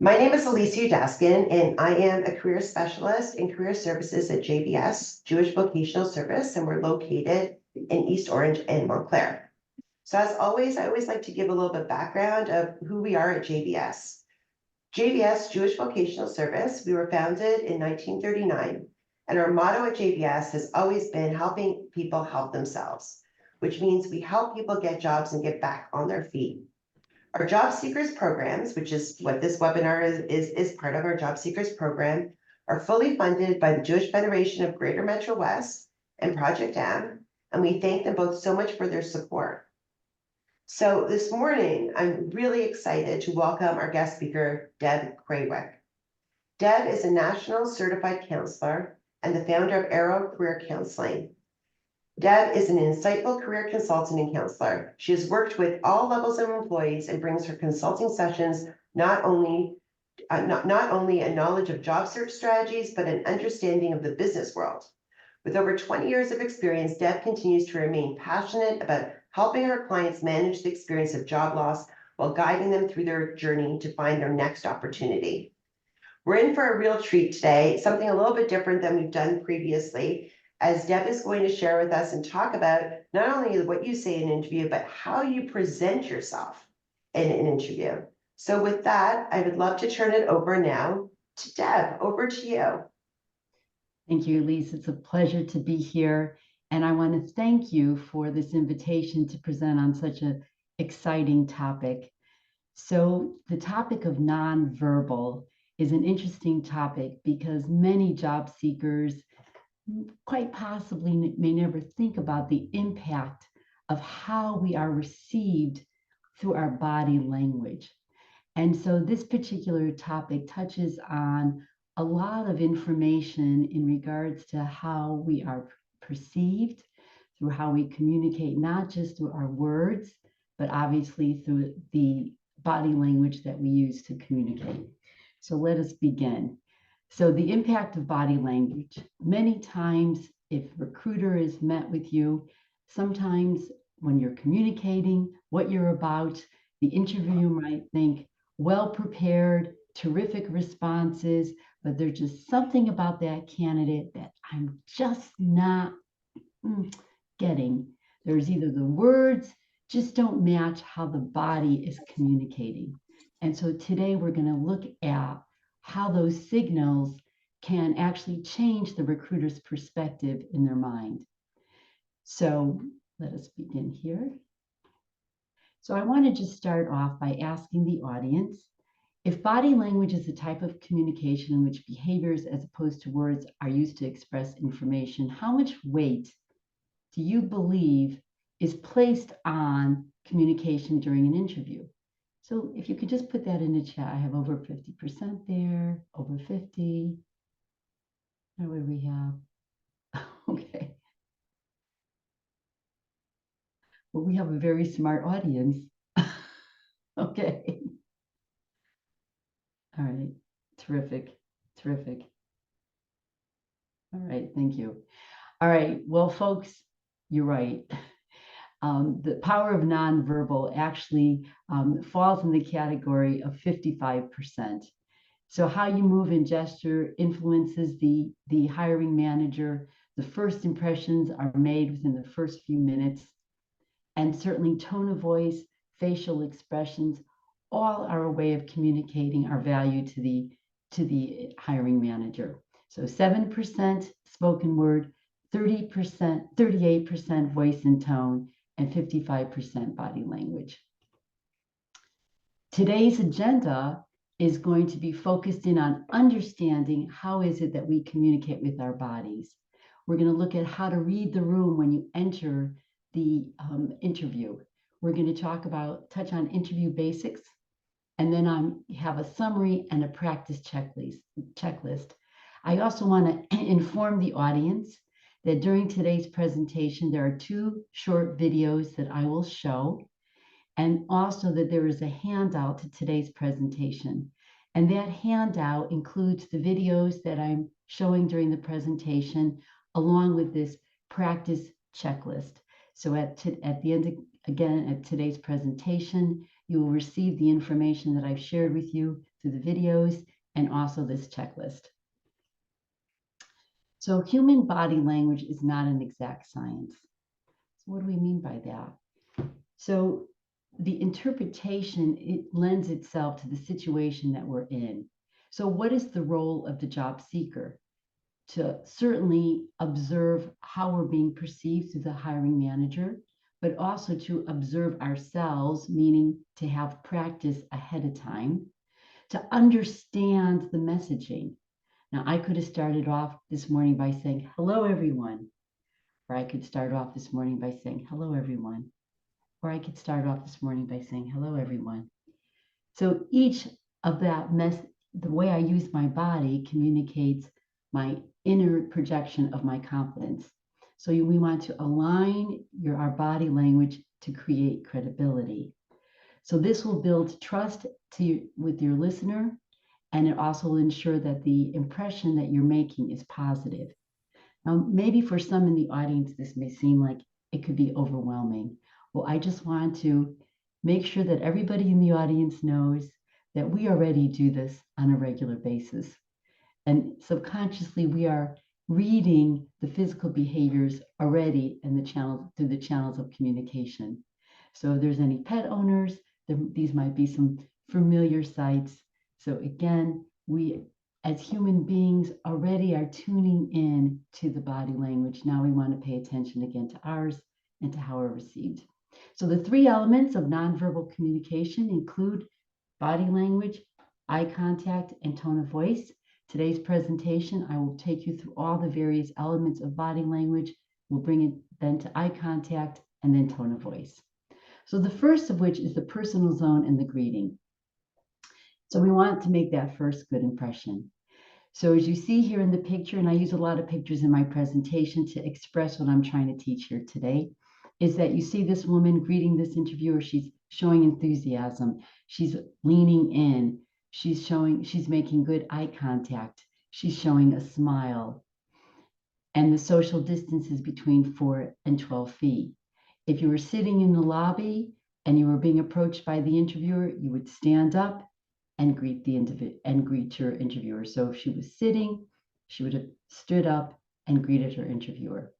My name is Alicia Udaskin, and I am a career specialist in career services at JVS, Jewish Vocational Service, and we're located in East Orange and Montclair. So as always, I always like to give a little bit of background of who we are at JVS. JVS, Jewish Vocational Service, we were founded in 1939, and our motto at JVS has always been helping people help themselves, which means we help people get jobs and get back on their feet. Our JobSeekers programs, which is what this webinar is part of our JobSeekers program, are fully funded by the Jewish Federation of Greater Metro West and Project M, and we thank them both so much for their support. So this morning, I'm really excited to welcome our guest speaker, Deb Krawiec. Deb is a national certified counselor and the founder of Arrow Career Counseling. Deb is an insightful career consultant and counselor. She has worked with all levels of employees and brings her consulting sessions not only a knowledge of job search strategies, but an understanding of the business world. With over 20 years of experience, Deb continues to remain passionate about helping her clients manage the experience of job loss while guiding them through their journey to find their next opportunity. We're in for a real treat today, something a little bit different than we've done previously, as Deb is going to share with us and talk about not only what you say in an interview, but how you present yourself in an interview. So with that, I would love to turn it over now to Deb. Over to you. Thank you, Elise. It's a pleasure to be here. And I want to thank you for this invitation to present on such an exciting topic. So the topic of nonverbal is an interesting topic because many job seekers quite possibly may never think about the impact of how we are received through our body language. And so this particular topic touches on a lot of information in regards to how we are perceived, through how we communicate, not just through our words, but obviously through the body language that we use to communicate. So let us begin. So the impact of body language. Many times, if a recruiter is met with you, sometimes when you're communicating what you're about, the interviewer might think, well prepared, terrific responses, but there's just something about that candidate that I'm just not getting. There's either the words just don't match how the body is communicating. And so today we're going to look at how those signals can actually change the recruiter's perspective in their mind. So let us begin here. So I want to just start off by asking the audience, if body language is a type of communication in which behaviors as opposed to words are used to express information, how much weight do you believe is placed on communication during an interview? So if you could just put that in the chat, I have over 50% there, over 50. What do we have? Okay. Well, we have a very smart audience. Okay. All right. Terrific. Terrific. All right. Thank you. All right. Well, folks, you're right. The power of nonverbal actually falls in the category of 55%. So how you move and gesture influences the hiring manager. The first impressions are made within the first few minutes. And certainly tone of voice, facial expressions, all are a way of communicating our value to the hiring manager. So 7% spoken word, 30%, 38% voice and tone, and 55% body language. Today's agenda is going to be focused in on understanding how is it that we communicate with our bodies. We're going to look at how to read the room when you enter the interview. We're going to touch on interview basics, and then have a summary and a practice checklist. I also want to inform the audience that during today's presentation, there are 2 short videos that I will show, and also that there is a handout to today's presentation. And that handout includes the videos that I'm showing during the presentation, along with this practice checklist. So at the end, again, at today's presentation, you will receive the information that I've shared with you through the videos and also this checklist. So human body language is not an exact science. So what do we mean by that? So the interpretation, it lends itself to the situation that we're in. So what is the role of the job seeker? To certainly observe how we're being perceived through the hiring manager, but also to observe ourselves, meaning to have practice ahead of time, to understand the messaging. Now, I could have started off this morning by saying, hello, everyone. Or I could start off this morning by saying, hello, everyone. Or I could start off this morning by saying, hello, everyone. So each of that the way I use my body communicates my inner projection of my confidence. So we want to align our body language to create credibility. So this will build trust with your listener, and it also will ensure that the impression that you're making is positive. Now, maybe for some in the audience, this may seem like it could be overwhelming. Well, I just want to make sure that everybody in the audience knows that we already do this on a regular basis. And subconsciously, we are reading the physical behaviors already in through the channels of communication. So if there's any pet owners, these might be some familiar sights. So again, we as human beings already are tuning in to the body language. Now we want to pay attention again to ours and to how we're received. So the three elements of nonverbal communication include body language, eye contact, and tone of voice. Today's presentation, I will take you through all the various elements of body language. We'll bring it then to eye contact and then tone of voice. So the first of which is the personal zone and the greeting. So we want to make that first good impression. So as you see here in the picture, and I use a lot of pictures in my presentation to express what I'm trying to teach here today, is that you see this woman greeting this interviewer. She's showing enthusiasm. She's leaning in. She's making good eye contact. She's showing a smile. And the social distance is between 4 and 12 feet. If you were sitting in the lobby and you were being approached by the interviewer, you would stand up and greet your interviewer. So if she was sitting, she would have stood up and greeted her interviewer.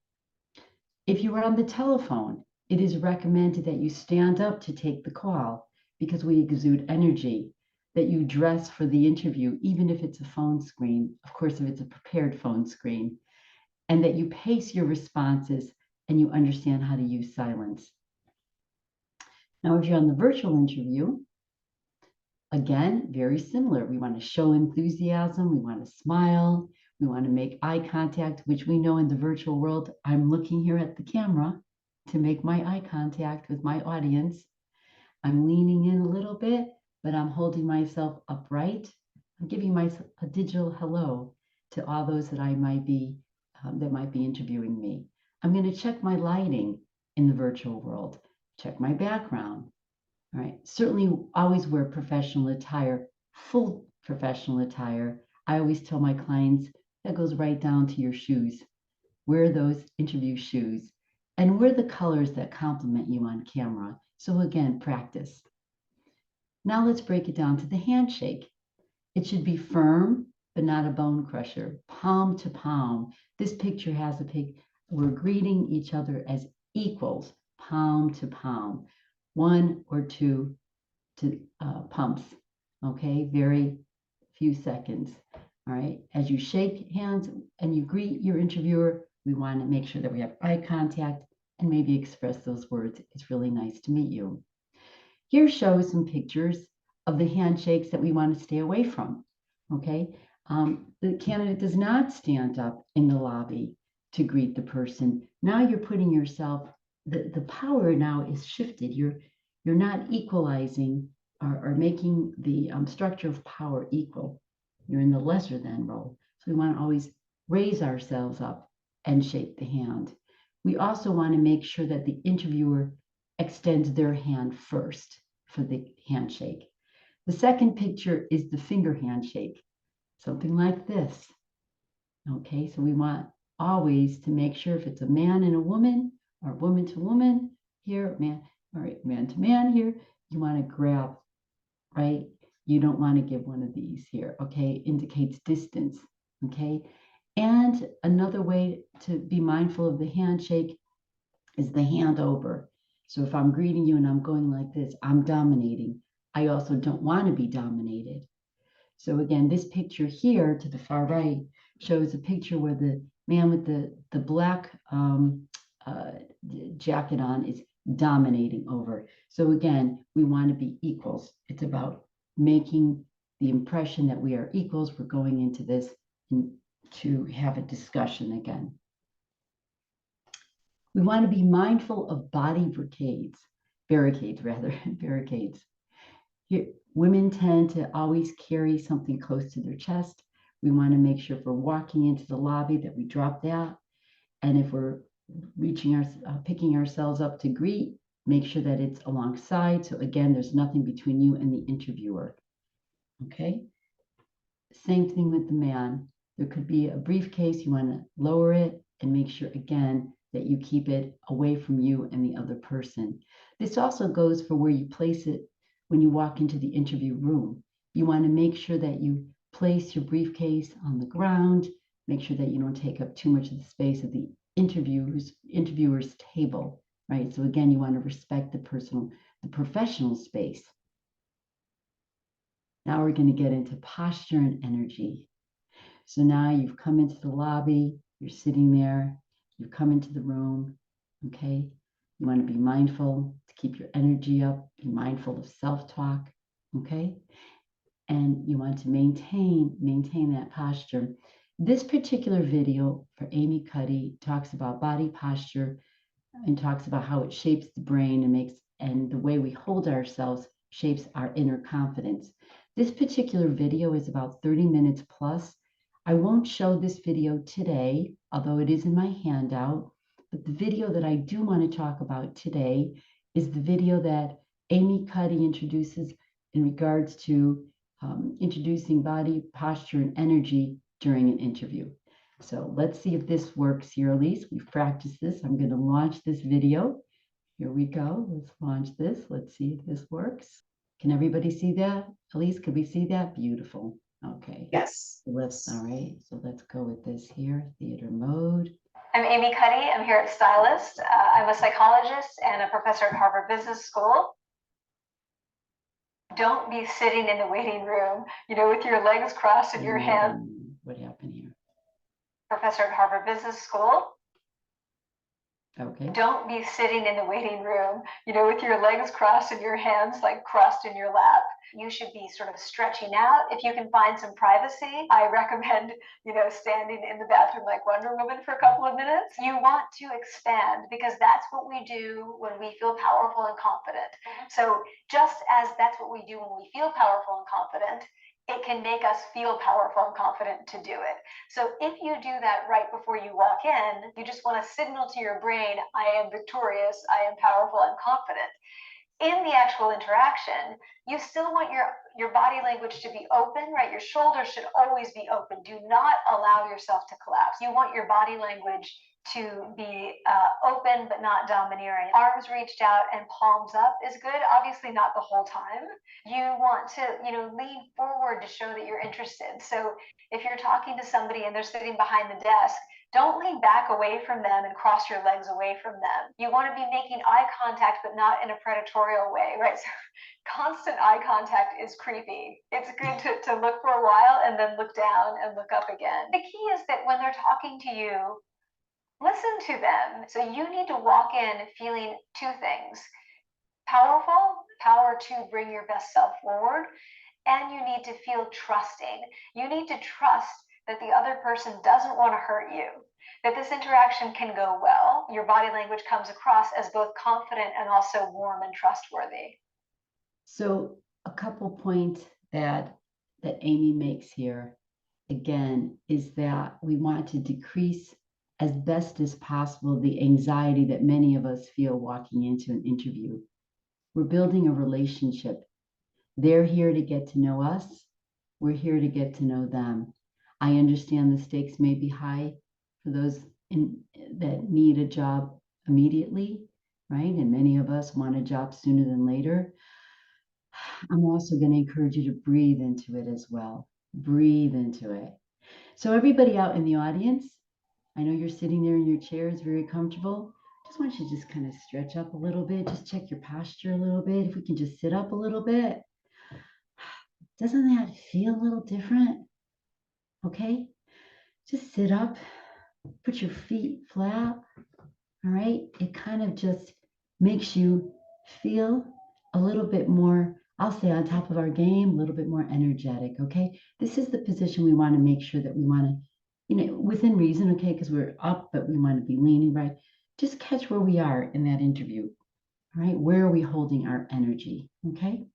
If you were on the telephone, it is recommended that you stand up to take the call because we exude energy, that you dress for the interview, even if it's a phone screen, of course, if it's a prepared phone screen, and that you pace your responses and you understand how to use silence. Now, if you're on the virtual interview, again, very similar. We want to show enthusiasm. We want to smile. We want to make eye contact, which we know in the virtual world, I'm looking here at the camera to make my eye contact with my audience. I'm leaning in a little bit, but I'm holding myself upright. I'm giving myself a digital hello to all those that might be interviewing me. I'm going to check my lighting in the virtual world, check my background. All right, certainly always wear professional attire, full professional attire. I always tell my clients that goes right down to your shoes. Wear those interview shoes and wear the colors that complement you on camera. So again, practice. Now let's break it down to the handshake. It should be firm, but not a bone crusher, palm to palm. This picture has we're greeting each other as equals, palm to palm. 1 or 2 pumps, okay? Very few seconds, all right? As you shake hands and you greet your interviewer, we want to make sure that we have eye contact and maybe express those words. It's really nice to meet you. Here shows some pictures of the handshakes that we want to stay away from, okay? The candidate does not stand up in the lobby to greet the person. Now you're putting yourself, the power now is shifted. You're not equalizing or making the structure of power equal. You're in the lesser than role. So we want to always raise ourselves up and shake the hand. We also want to make sure that the interviewer extends their hand first for the handshake. The second picture is the finger handshake, something like this. Okay, so we want always to make sure if it's a man and a woman or woman to woman here, man, all right, man to man here, you want to grab, right? You don't want to give one of these here, okay? Indicates distance, okay? And another way to be mindful of the handshake is the hand over. So if I'm greeting you and I'm going like this, I'm dominating. I also don't want to be dominated. So again, this picture here to the far right shows a picture where the man with the black jacket on is dominating over. So again, we want to be equals. It's about making the impression that we are equals. We're going into this to have a discussion again. We want to be mindful of body barricades. Here, women tend to always carry something close to their chest. We want to make sure if we're walking into the lobby that we drop that. And if we're picking ourselves up to greet, make sure that it's alongside. So again, there's nothing between you and the interviewer. Okay. Same thing with the man. There could be a briefcase. You want to lower it and make sure again that you keep it away from you and the other person. This also goes for where you place it when you walk into the interview room. You want to make sure that you place your briefcase on the ground, make sure that you don't take up too much of the space of the interviewer's table, right? So again, you want to respect the professional space. Now we're going to get into posture and energy. So now you've come into the lobby, you're sitting there, you've come into the room, okay? You want to be mindful to keep your energy up, be mindful of self-talk, okay? And you want to maintain that posture. This particular video for Amy Cuddy talks about body posture and talks about how it shapes the brain and the way we hold ourselves shapes our inner confidence. This particular video is about 30 minutes plus. I won't show this video today, although it is in my handout, but the video that I do want to talk about today is the video that Amy Cuddy introduces in regards to introducing body posture and energy during an interview. So let's see if this works here, Elise. We've practiced this. I'm going to launch this video. Here we go. Let's launch this. Let's see if this works. Can everybody see that? Elise, could we see that? Beautiful. Okay. Yes. All right. So let's go with this here, theater mode. I'm Amy Cuddy. I'm here at Stylist. I'm a psychologist and a professor at Harvard Business School. Don't be sitting in the waiting room, with your legs crossed and your hands. What happened here? Professor at Harvard Business School. Okay. Don't be sitting in the waiting room, with your legs crossed and your hands like crossed in your lap. You should be sort of stretching out. If you can find some privacy, I recommend, standing in the bathroom like Wonder Woman for a couple of minutes. You want to expand because that's what we do when we feel powerful and confident. So just as that's what we do when we feel powerful and confident, it can make us feel powerful and confident to do it. So if you do that right before you walk in, you just want to signal to your brain, I am victorious, I am powerful, I'm confident. In the actual interaction, you still want your body language to be open, right? Your shoulders should always be open. Do not allow yourself to collapse. You want your body language to be open but not domineering. Arms reached out and palms up is good. Obviously not the whole time. You want to, lean forward to show that you're interested. So if you're talking to somebody and they're sitting behind the desk, don't lean back away from them and cross your legs away from them. You want to be making eye contact, but not in a predatorial way, right? So constant eye contact is creepy. It's good to look for a while and then look down and look up again. The key is that when they're talking to you, listen to them. So you need to walk in feeling two things: powerful, power to bring your best self forward, and you need to feel trusting. You need to trust that the other person doesn't want to hurt you, that this interaction can go well. Your body language comes across as both confident and also warm and trustworthy. So a couple points that Amy makes here, again, is that we want to decrease as best as possible the anxiety that many of us feel walking into an interview. We're building a relationship. They're here to get to know us. We're here to get to know them. I understand the stakes may be high for those that need a job immediately, right? And many of us want a job sooner than later. I'm also going to encourage you to breathe into it as well. Breathe into it. So everybody out in the audience, I know you're sitting there in your chairs, very comfortable. Just want you to just kind of stretch up a little bit. Just check your posture a little bit. If we can just sit up a little bit. Doesn't that feel a little different? Okay, just sit up, put your feet flat. All right, it kind of just makes you feel a little bit more, I'll say, on top of our game, a little bit more energetic. Okay, this is the position we want to make sure that we want to, within reason, okay, because we're up, but we want to be leaning, right? Just catch where we are in that interview. All right, where are we holding our energy? Okay.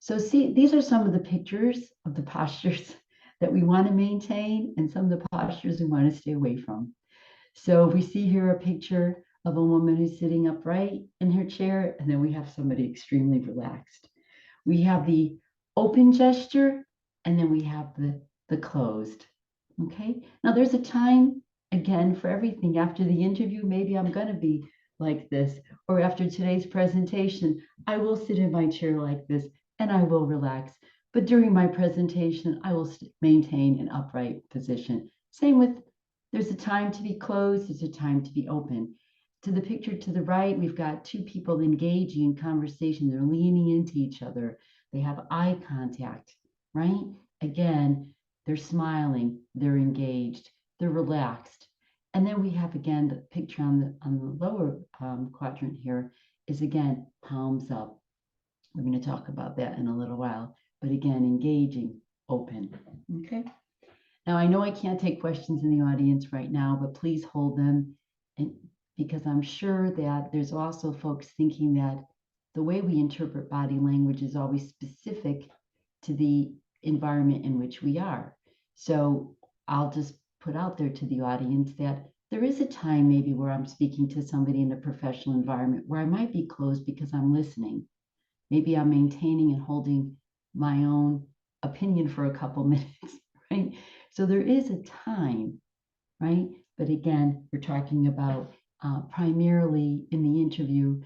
So see, these are some of the pictures of the postures that we want to maintain and some of the postures we want to stay away from. So we see here a picture of a woman who's sitting upright in her chair, and then we have somebody extremely relaxed. We have the open gesture, and then we have the closed. Okay, now there's a time, again, for everything. After the interview, maybe I'm going to be like this, or after today's presentation, I will sit in my chair like this, and I will relax. But during my presentation, I will maintain an upright position. Same with, there's a time to be closed, there's a time to be open. To the picture to the right, we've got two people engaging in conversation. They're leaning into each other. They have eye contact, right? Again, they're smiling, they're engaged, they're relaxed. And then we have, again, the picture on the lower quadrant here is, again, palms up. We're going to talk about that in a little while. But again, engaging, open. Okay. Now, I know I can't take questions in the audience right now, but please hold them. And because I'm sure that there's also folks thinking that the way we interpret body language is always specific to the environment in which we are. So I'll just put out there to the audience that there is a time maybe where I'm speaking to somebody in a professional environment where I might be closed because I'm listening. Maybe I'm maintaining and holding my own opinion for a couple minutes, right? So there is a time, right? But again, we're talking about primarily in the interview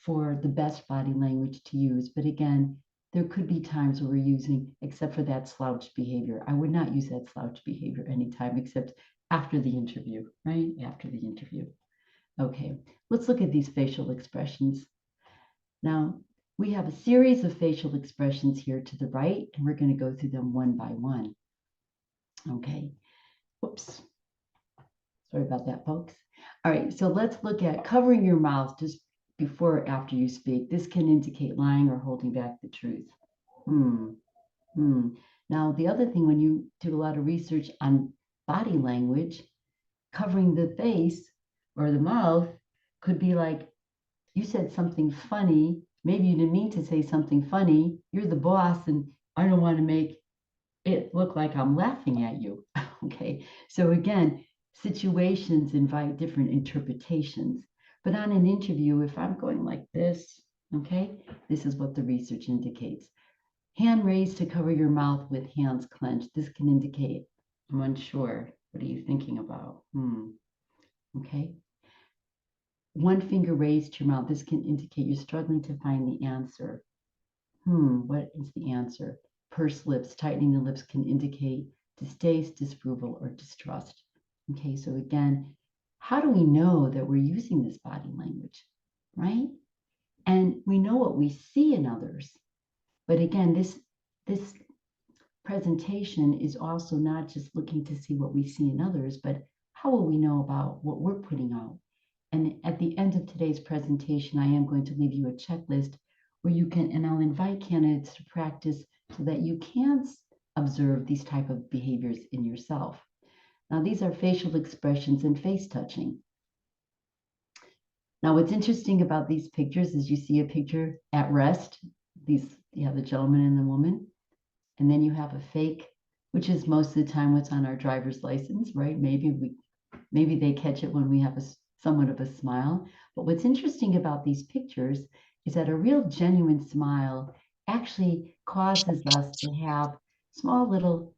for the best body language to use. But again, there could be times where we're using, except for that slouch behavior. I would not use that slouch behavior anytime except after the interview, right? After the interview. Okay, let's look at these facial expressions. Now, we have a series of facial expressions here to the right, and we're going to go through them one by one. Okay, whoops. Sorry about that, folks. All right, so let's look at covering your mouth just before or after you speak. This can indicate lying or holding back the truth. Now, the other thing, when you do a lot of research on body language, covering the face or the mouth could be like, you said something funny. Maybe you didn't mean to say something funny. You're the boss, and I don't want to make it look like I'm laughing at you. Okay, so again, situations invite different interpretations. But on an interview, if I'm going like this, okay, this is what the research indicates. Hand raised to cover your mouth with hands clenched. This can indicate, I'm unsure. What are you thinking about? Okay. One finger raised to your mouth. This can indicate you're struggling to find the answer. What is the answer? Pursed lips, tightening the lips can indicate distaste, disapproval, or distrust. Okay, so again, how do we know that we're using this body language, right? And we know what we see in others. But again, this presentation is also not just looking to see what we see in others, but how will we know about what we're putting out? And at the end of today's presentation, I am going to leave you a checklist where you can, and I'll invite candidates to practice so that you can observe these type of behaviors in yourself. Now, these are facial expressions and face touching. Now, what's interesting about these pictures is you see a picture at rest. You have the gentleman and the woman, and then you have a fake, which is most of the time what's on our driver's license, right? Maybe they catch it when we have somewhat of a smile. But what's interesting about these pictures is that a real genuine smile actually causes us to have small little,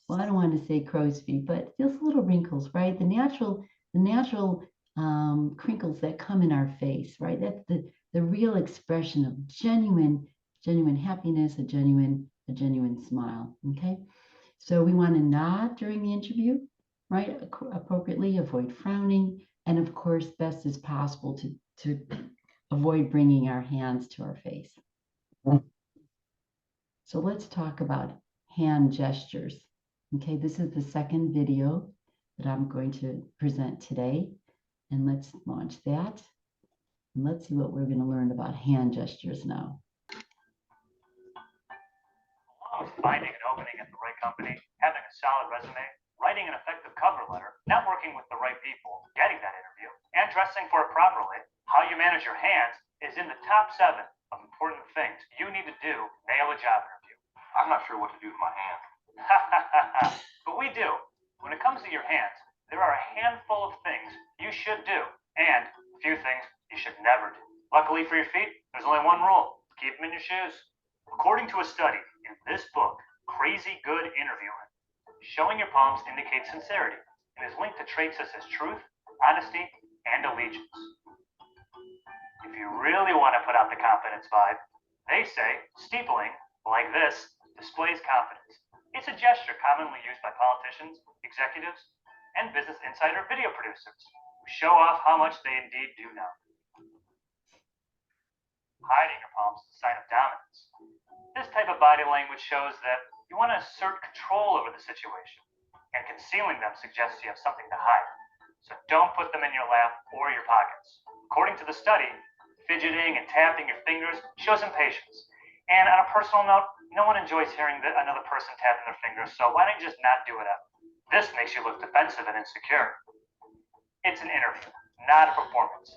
well, I don't want to say crow's feet, but those little wrinkles, right? The natural crinkles that come in our face, right? That's the real expression of genuine happiness, a genuine smile. Okay. So we want to nod during the interview, right? Appropriately, avoid frowning, and of course, best as possible to avoid bringing our hands to our face. So let's talk about hand gestures. Okay, this is the second video that I'm going to present today. And let's launch that. And let's see what we're going to learn about hand gestures now. Along with finding an opening at the right company, having a solid resume, writing an effective cover letter, networking with the right people, getting that interview, and dressing for it properly, how you manage your hands is in the top 7 of important things you need to do to nail a job interview. I'm not sure what to do with my hands. But we do. When it comes to your hands, there are a handful of things you should do and a few things you should never do. Luckily for your feet, there's only one rule: keep them in your shoes. According to a study in this book, Crazy Good Interviewing, showing your palms indicates sincerity and is linked to traits such as truth, honesty, and allegiance. If you really want to put out the confidence vibe, they say steepling, like this, displays confidence. It's a gesture commonly used by politicians, executives, and Business Insider video producers who show off how much they indeed do know. Hiding your palms is a sign of dominance. This type of body language shows that you want to assert control over the situation, and concealing them suggests you have something to hide. So don't put them in your lap or your pockets. According to the study, fidgeting and tapping your fingers shows impatience. And on a personal note, no one enjoys hearing another person tapping their fingers, so why don't you just not do it ever? This makes you look defensive and insecure. It's an interview, not a performance.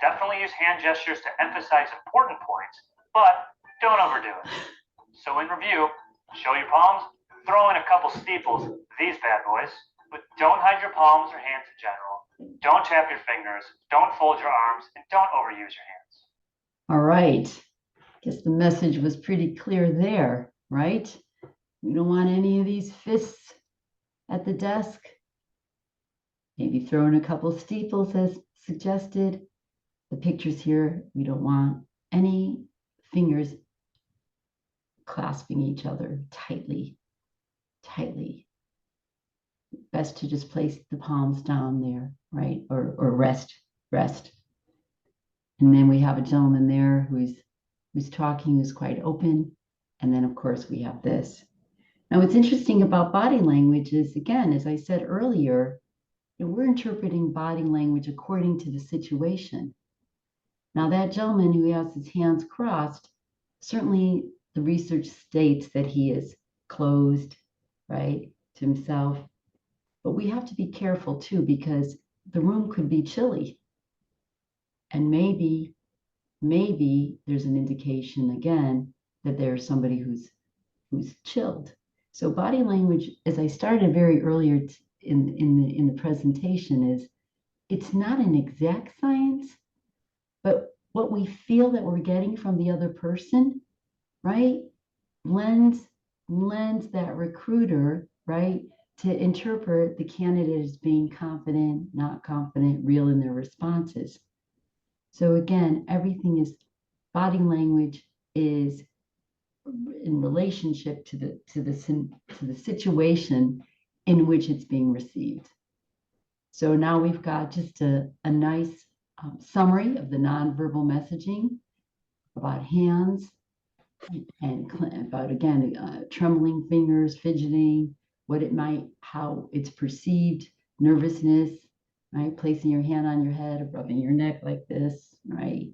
Definitely use hand gestures to emphasize important points, but don't overdo it. So in review, show your palms, throw in a couple steeples, these bad boys, but don't hide your palms or hands in general. Don't tap your fingers, don't fold your arms, and don't overuse your hands. All right. Guess the message was pretty clear there, right? We don't want any of these fists at the desk. Maybe throw in a couple steeples as suggested. The pictures here, we don't want any fingers clasping each other tightly. Best to just place the palms down there, right? Or rest. And then we have a gentleman there who's talking, who's quite open. And then of course we have this. Now what's interesting about body language is, again, as I said earlier, we're interpreting body language according to the situation. Now that gentleman who has his hands crossed, certainly the research states that he is closed, right, to himself. But we have to be careful too, because the room could be chilly. And maybe there's an indication again that there's somebody who's chilled. So body language, as I started very earlier in the presentation, is it's not an exact science, but what we feel that we're getting from the other person, right, lends that recruiter, right, to interpret the candidate as being confident, not confident, real in their responses. So again, everything is body language is in relationship to the situation in which it's being received. So now we've got just a nice summary of the nonverbal messaging about hands and about, again, trembling fingers, fidgeting, how it's perceived, nervousness, right? Placing your hand on your head, rubbing your neck like this, right?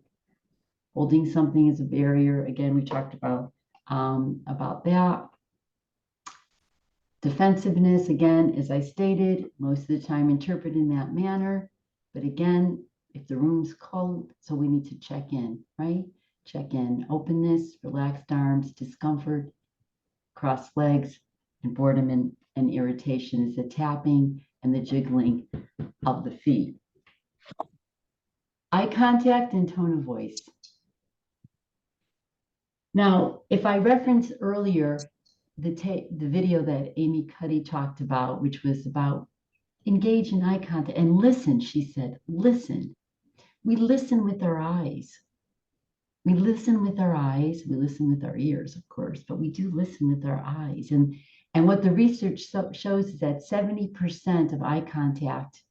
Holding something as a barrier. Again, we talked about that. Defensiveness, again, as I stated, most of the time interpreted in that manner. But again, if the room's cold, so we need to check in, right? Check in. Openness, relaxed arms, discomfort, crossed legs, and boredom and irritation is the tapping and the jiggling of the feet. Eye contact and tone of voice. Now, if I referenced earlier the video that Amy Cuddy talked about, which was about engage in eye contact and listen, she said, listen. We listen with our eyes. We listen with our eyes, we listen with our ears, of course, but we do listen with our eyes. And what the research shows is that 70% of eye contact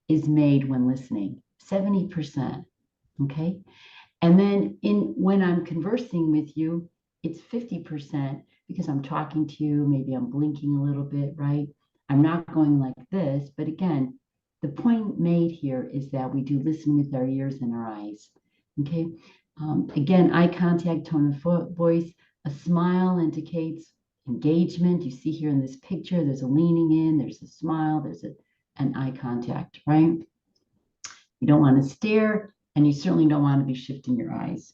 is made when listening, 70%, okay? And then when I'm conversing with you, it's 50% because I'm talking to you, maybe I'm blinking a little bit, right? I'm not going like this, but again, the point made here is that we do listen with our ears and our eyes, okay? Again, eye contact, tone of voice, a smile indicates engagement. You see here in this picture, there's a leaning in, there's a smile, there's an eye contact, right? You don't want to stare, and you certainly don't want to be shifting your eyes.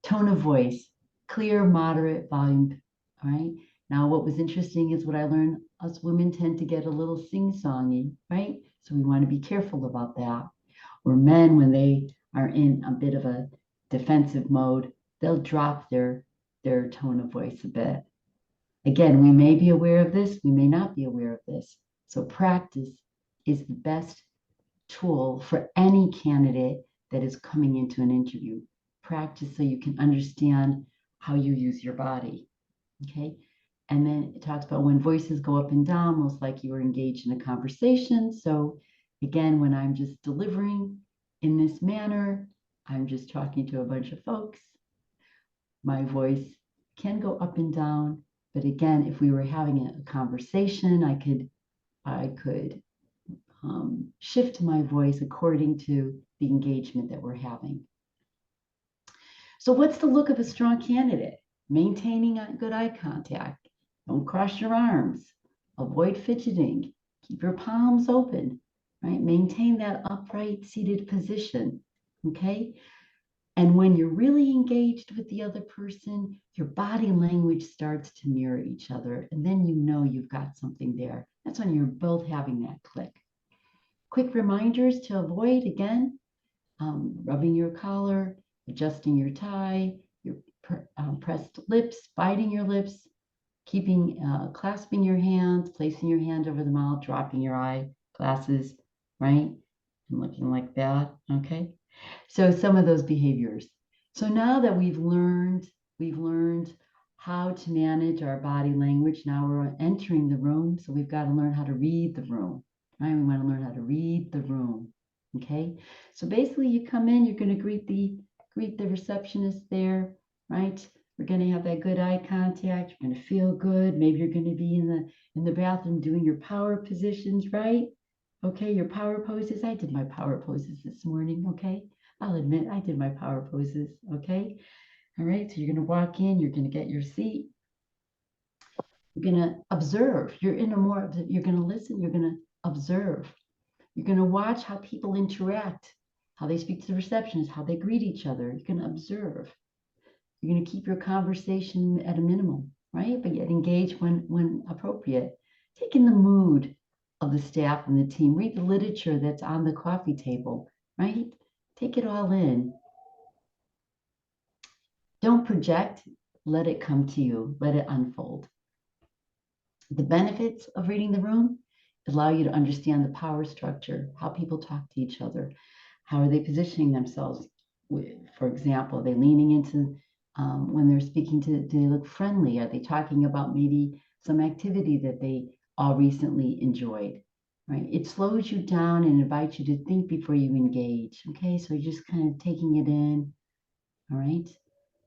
Tone of voice, clear, moderate, volume, all right? Now, what was interesting is what I learned, us women tend to get a little sing-songy, right? So we want to be careful about that. Or men, when they are in a bit of a defensive mode, they'll drop their tone of voice a bit. Again, we may be aware of this, we may not be aware of this. So practice is the best tool for any candidate that is coming into an interview. Practice so you can understand how you use your body, okay? And then it talks about when voices go up and down, most like you were engaged in a conversation. So again, when I'm just delivering in this manner, I'm just talking to a bunch of folks, my voice can go up and down. But again, if we were having a conversation, I could shift my voice according to the engagement that we're having. So what's the look of a strong candidate? Maintaining a good eye contact. Don't cross your arms. Avoid fidgeting. Keep your palms open, right? Maintain that upright seated position, okay? And when you're really engaged with the other person, your body language starts to mirror each other. And then you know you've got something there. That's when you're both having that click. Quick reminders to avoid, again, rubbing your collar, adjusting your tie, your pressed lips, biting your lips, clasping your hands, placing your hand over the mouth, dropping your eye glasses, right? And looking like that, okay? So some of those behaviors. So now that we've learned how to manage our body language, now we're entering the room. So we've got to learn how to read the room, right? We want to learn how to read the room, okay? So basically you come in, you're going to greet the receptionist there, right? We're going to have that good eye contact. You're going to feel good. Maybe you're going to be in the bathroom doing your power positions, right? Okay, your power poses. I did my power poses this morning, okay? I'll admit I did my power poses, okay? All right, so you're going to walk in, you're going to get your seat. You're going to observe. You're going to listen, you're going to observe. You're going to watch how people interact, how they speak to the receptionist, how they greet each other. You're going to observe. You're going to keep your conversation at a minimum, right? But yet engage when appropriate. Take in the mood of the staff and the team. Read the literature that's on the coffee table, right? Take it all in. Don't project. Let it come to you. Let it unfold. The benefits of reading the room allow you to understand the power structure, how people talk to each other. How are they positioning themselves? For example, are they leaning into when they're speaking do they look friendly? Are they talking about maybe some activity that they all recently enjoyed, right? It slows you down and invites you to think before you engage, okay? So you're just kind of taking it in, all right?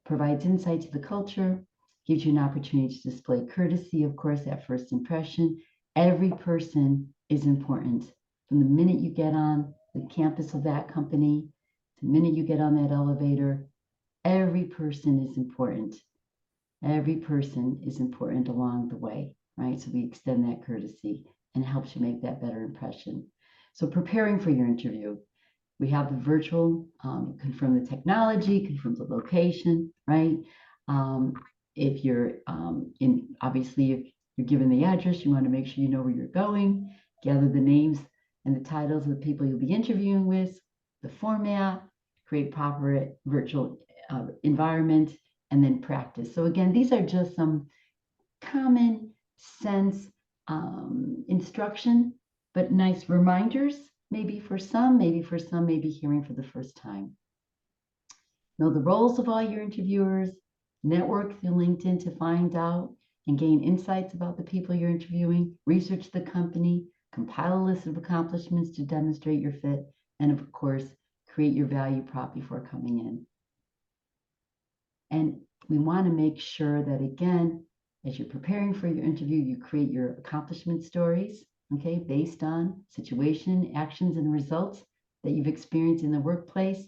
Provides insight to the culture, gives you an opportunity to display courtesy, of course, at first impression. Every person is important. From the minute you get on the campus of that company, the minute you get on that elevator, every person is important. Every person is important along the way, right? So we extend that courtesy and it helps you make that better impression. So preparing for your interview, we have the virtual, confirm the technology, confirm the location, right? If you're obviously, if you're given the address, you want to make sure you know where you're going, gather the names and the titles of the people you'll be interviewing with, the format, create proper virtual environment, and then practice. So again, these are just some common sense instruction, but nice reminders, maybe for some, maybe hearing for the first time. Know the roles of all your interviewers, network through LinkedIn to find out and gain insights about the people you're interviewing, research the company, compile a list of accomplishments to demonstrate your fit, and of course, create your value prop before coming in. And we want to make sure that, again, as you're preparing for your interview, you create your accomplishment stories, okay, based on situation, actions, and results that you've experienced in the workplace.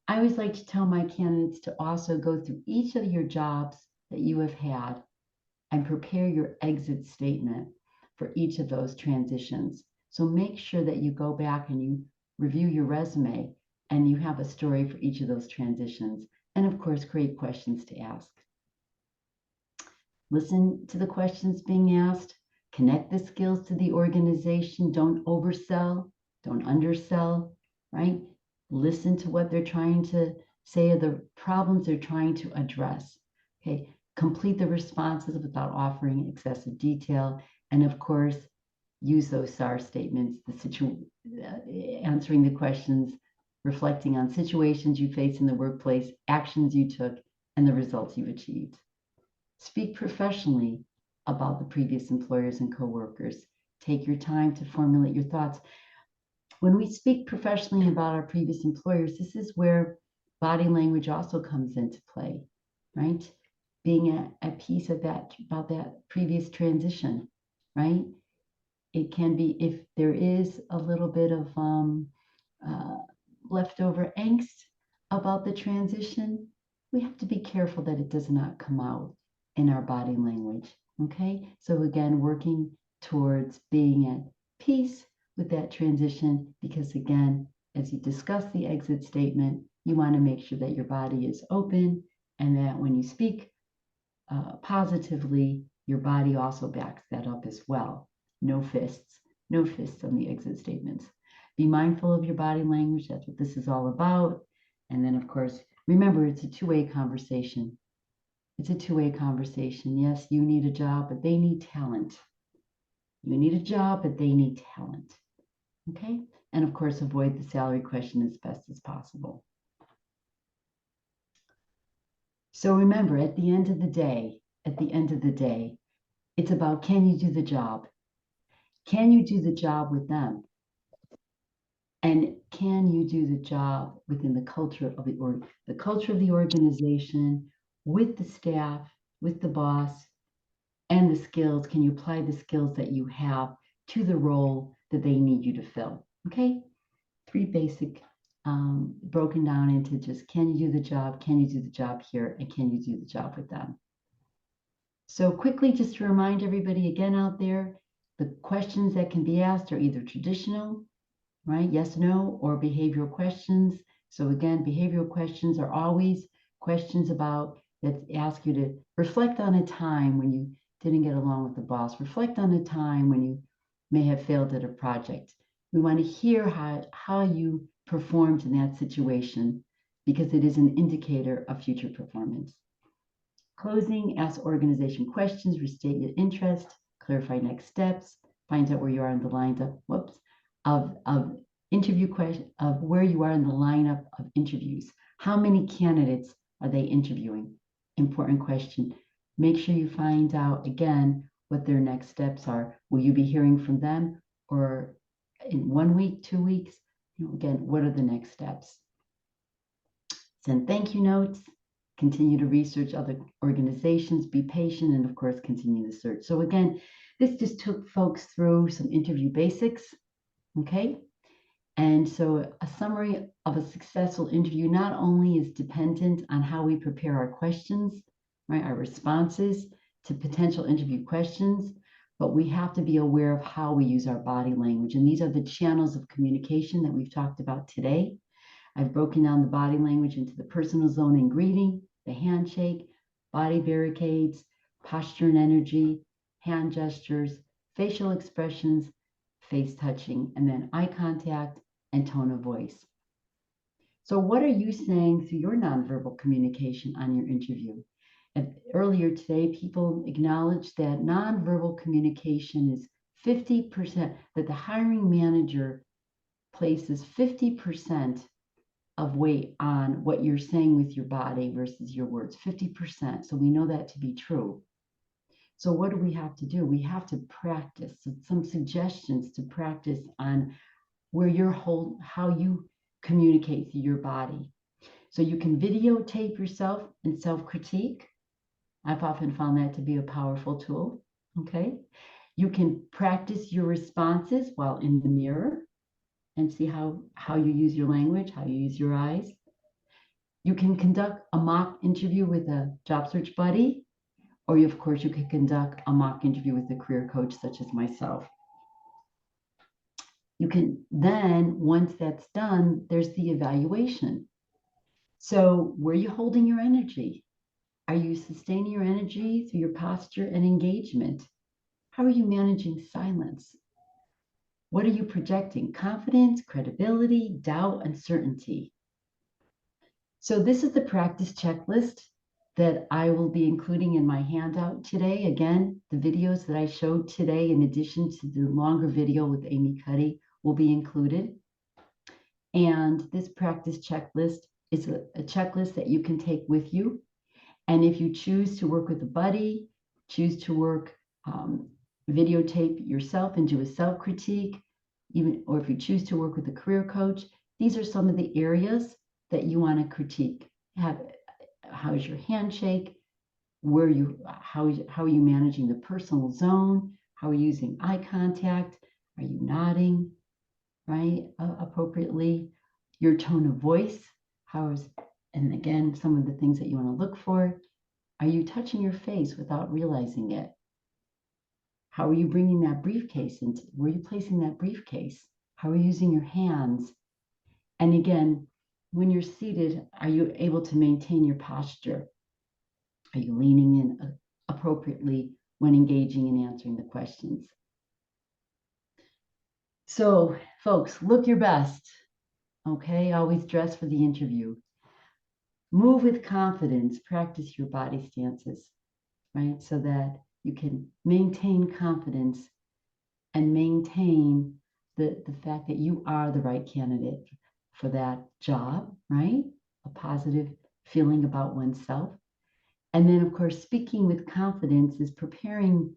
I always like to tell my candidates to also go through each of your jobs that you have had and prepare your exit statement for each of those transitions. So make sure that you go back and you review your resume and you have a story for each of those transitions. And of course, create questions to ask. Listen to the questions being asked, connect the skills to the organization. Don't oversell, don't undersell, right? Listen to what they're trying to say are the problems they're trying to address. Okay, complete the responses without offering excessive detail. And of course, use those SAR statements, answering the questions, reflecting on situations you face in the workplace, actions you took, and the results you've achieved. Speak professionally about the previous employers and coworkers. Take your time to formulate your thoughts. When we speak professionally about our previous employers, this is where body language also comes into play, right? Being at peace about that previous transition, right? It can be, if there is a little bit of leftover angst about the transition, we have to be careful that it does not come out in our body language, okay? So again, working towards being at peace with that transition, because again, as you discuss the exit statement, you want to make sure that your body is open and that when you speak positively, your body also backs that up as well. No fists on the exit statements. Be mindful of your body language. That's what this is all about. And then of course, remember, it's a two-way conversation. It's a two-way conversation. Yes, you need a job, but they need talent. You need a job, but they need talent. Okay? And of course, avoid the salary question as best as possible. So remember, at the end of the day, it's about, can you do the job? Can you do the job with them? And can you do the job within the culture of the organization, with the staff, with the boss, and the skills? Can you apply the skills that you have to the role that they need you to fill? Okay, 3 basic, broken down into just, can you do the job? Can you do the job here? And can you do the job with them? So quickly, just to remind everybody again out there, the questions that can be asked are either traditional, right? Yes, no, or behavioral questions. So again, behavioral questions are always questions about that ask you to reflect on a time when you didn't get along with the boss. Reflect on a time when you may have failed at a project. We want to hear how you performed in that situation, because it is an indicator of future performance. Closing, ask organization questions, restate your interest, clarify next steps, find out where you are in the lineup, of interview question, of where you are in the lineup of interviews. How many candidates are they interviewing? Important question. Make sure you find out again what their next steps are. Will you be hearing from them, or in 1 week, 2 weeks? Again, what are the next steps? Send thank you notes. Continue to research other organizations, be patient, and of course, continue the search. So again, this just took folks through some interview basics, okay? And so a summary of a successful interview not only is dependent on how we prepare our questions, right, our responses to potential interview questions, but we have to be aware of how we use our body language. And these are the channels of communication that we've talked about today. I've broken down the body language into the personal zone and greeting, the handshake, body barricades, posture and energy, hand gestures, facial expressions, face touching, and then eye contact and tone of voice. So what are you saying through your nonverbal communication on your interview? And earlier today, people acknowledged that nonverbal communication is 50%, that the hiring manager places 50% of weight on what you're saying with your body versus your words, 50%. So we know that to be true. So what do we have to do? We have to practice. So some suggestions to practice on where how you communicate through your body. So you can videotape yourself and self-critique. I've often found that to be a powerful tool. Okay. You can practice your responses while in the mirror and see how you use your language, how you use your eyes. You can conduct a mock interview with a job search buddy, or of course you can conduct a mock interview with a career coach such as myself. You can then, once that's done, there's the evaluation. So where are you holding your energy? Are you sustaining your energy through your posture and engagement? How are you managing silence? What are you projecting? Confidence, credibility, doubt, uncertainty. So this is the practice checklist that I will be including in my handout today. Again, the videos that I showed today, in addition to the longer video with Amy Cuddy, will be included. And this practice checklist is a checklist that you can take with you. And if you choose to work with a buddy, choose to work, videotape yourself and do a self-critique, or if you choose to work with a career coach, these are some of the areas that you want to critique. How is your handshake? How are you managing the personal zone? How are you using eye contact? Are you nodding, right, appropriately? Your tone of voice, and again, some of the things that you want to look for. Are you touching your face without realizing it? How are you bringing that briefcase into, where are you placing that briefcase? How are you using your hands? And again, when you're seated, are you able to maintain your posture? Are you leaning in appropriately when engaging and answering the questions? So, folks, look your best. Okay, always dress for the interview. Move with confidence, practice your body stances, right? So that you can maintain confidence and maintain the fact that you are the right candidate for that job, right? A positive feeling about oneself. And then, of course, speaking with confidence is preparing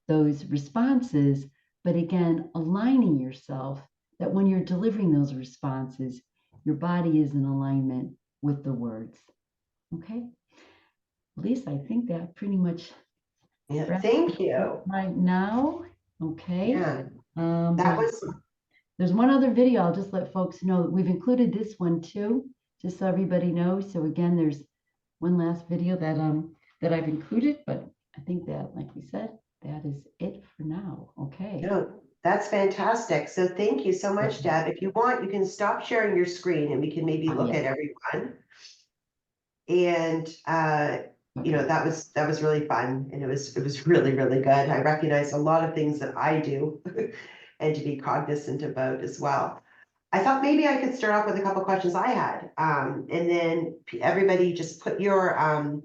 those responses, but again, aligning yourself that when you're delivering those responses, your body is in alignment with the words. Okay? Lisa, I think that pretty much Thank you. right now. Okay. Yeah, that was, there's one other video. I'll just let folks know that we've included this one too, just so everybody knows. So again, there's one last video that I've included, but I think that, like we said, that is it for now. Okay. no, that's fantastic. So thank you so much, Deb. If you want, you can stop sharing your screen and we can maybe look at everyone. And that was really fun, and it was really, really good. I recognize a lot of things that I do and to be cognizant about as well. I thought maybe I could start off with a couple questions I had, and then everybody just put your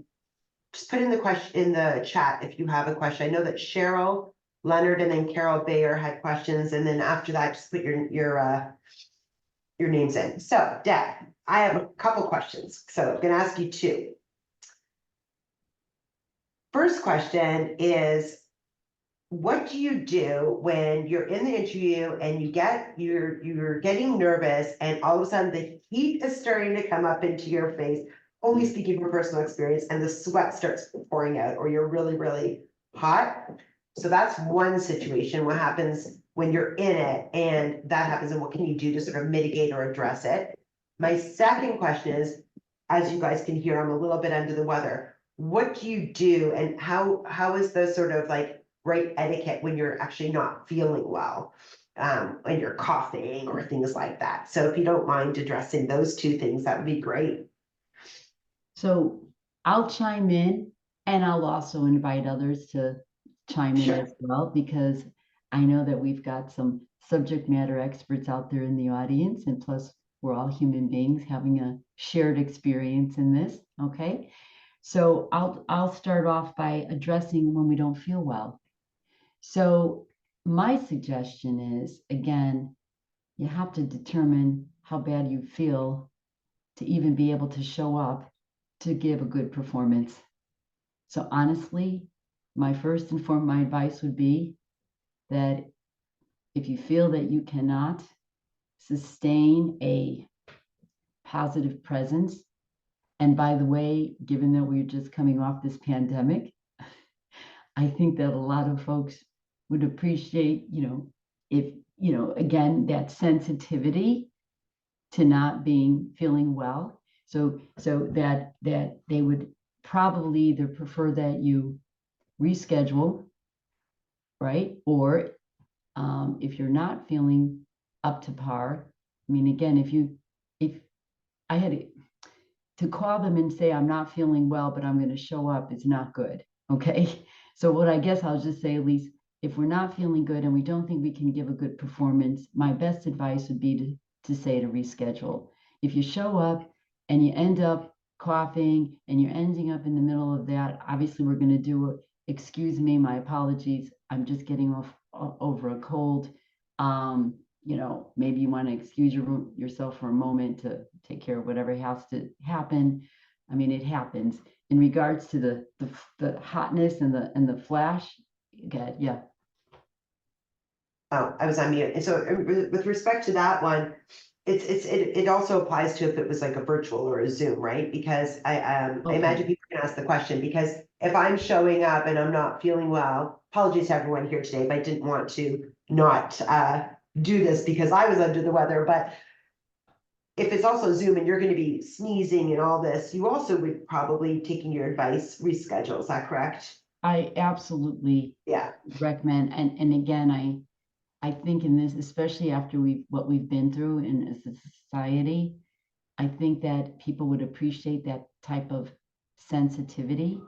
just put in the question in the chat if you have a question. I know that Cheryl Leonard and then Carol Bayer had questions, and then after that, just put your names in. So, Deb, I have a couple questions, so I'm going to ask you two. First question is, what do you do when you're in the interview and you're getting nervous and all of a sudden the heat is starting to come up into your face, only speaking from personal experience, and the sweat starts pouring out, or you're really, really hot? So that's one situation. What happens when you're in it and that happens, and what can you do to sort of mitigate or address it? My second question is, as you guys can hear, I'm a little bit under the weather. What do you do, and how is the sort of like right etiquette when you're actually not feeling well, when you're coughing or things like that? So if you don't mind addressing those two things, that would be great. So I'll chime in, and I'll also invite others to chime in as well, because I know that we've got some subject matter experts out there in the audience, and plus we're all human beings having a shared experience in this. Okay. So I'll start off by addressing when we don't feel well. So my suggestion is, again, you have to determine how bad you feel to even be able to show up to give a good performance. So honestly, my first and foremost, my advice would be that if you feel that you cannot sustain a positive presence, and by the way, given that we're just coming off this pandemic, I think that a lot of folks would appreciate, if, again, that sensitivity to not feeling well. So that they would probably either prefer that you reschedule, right? Or if you're not feeling up to par, I mean, again, if I had to call them and say, I'm not feeling well, but I'm going to show up, is not good. Okay. So what I guess I'll just say, at least if we're not feeling good and we don't think we can give a good performance, my best advice would be to say to reschedule. If you show up and you end up coughing and you're ending up in the middle of that, obviously we're going to do excuse me, my apologies, I'm just getting over a cold. Maybe you want to excuse yourself for a moment to take care of whatever has to happen. I mean, it happens. In regards to the hotness and the flash, good, yeah. Oh, I was on mute. And so with respect to that one, it also applies to if it was like a virtual or a Zoom, right? Because I imagine people can ask the question, because if I'm showing up and I'm not feeling well, apologies to everyone here today, but I didn't want to not do this because I was under the weather. But if it's also Zoom and you're going to be sneezing and all this, you also would probably, taking your advice, reschedule. Is that correct? I absolutely recommend. And again, I think in this, especially after what we've been through as a society, I think that people would appreciate that type of sensitivity.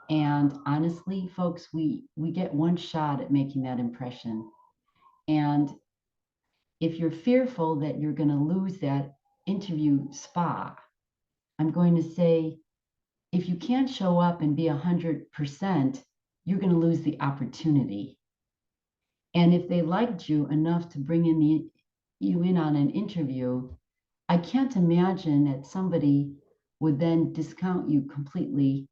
And honestly, folks, we get one shot at making that impression. And if you're fearful that you're going to lose that interview spot, I'm going to say, if you can't show up and be 100%, you're going to lose the opportunity. And if they liked you enough to bring you in on an interview, I can't imagine that somebody would then discount you completely.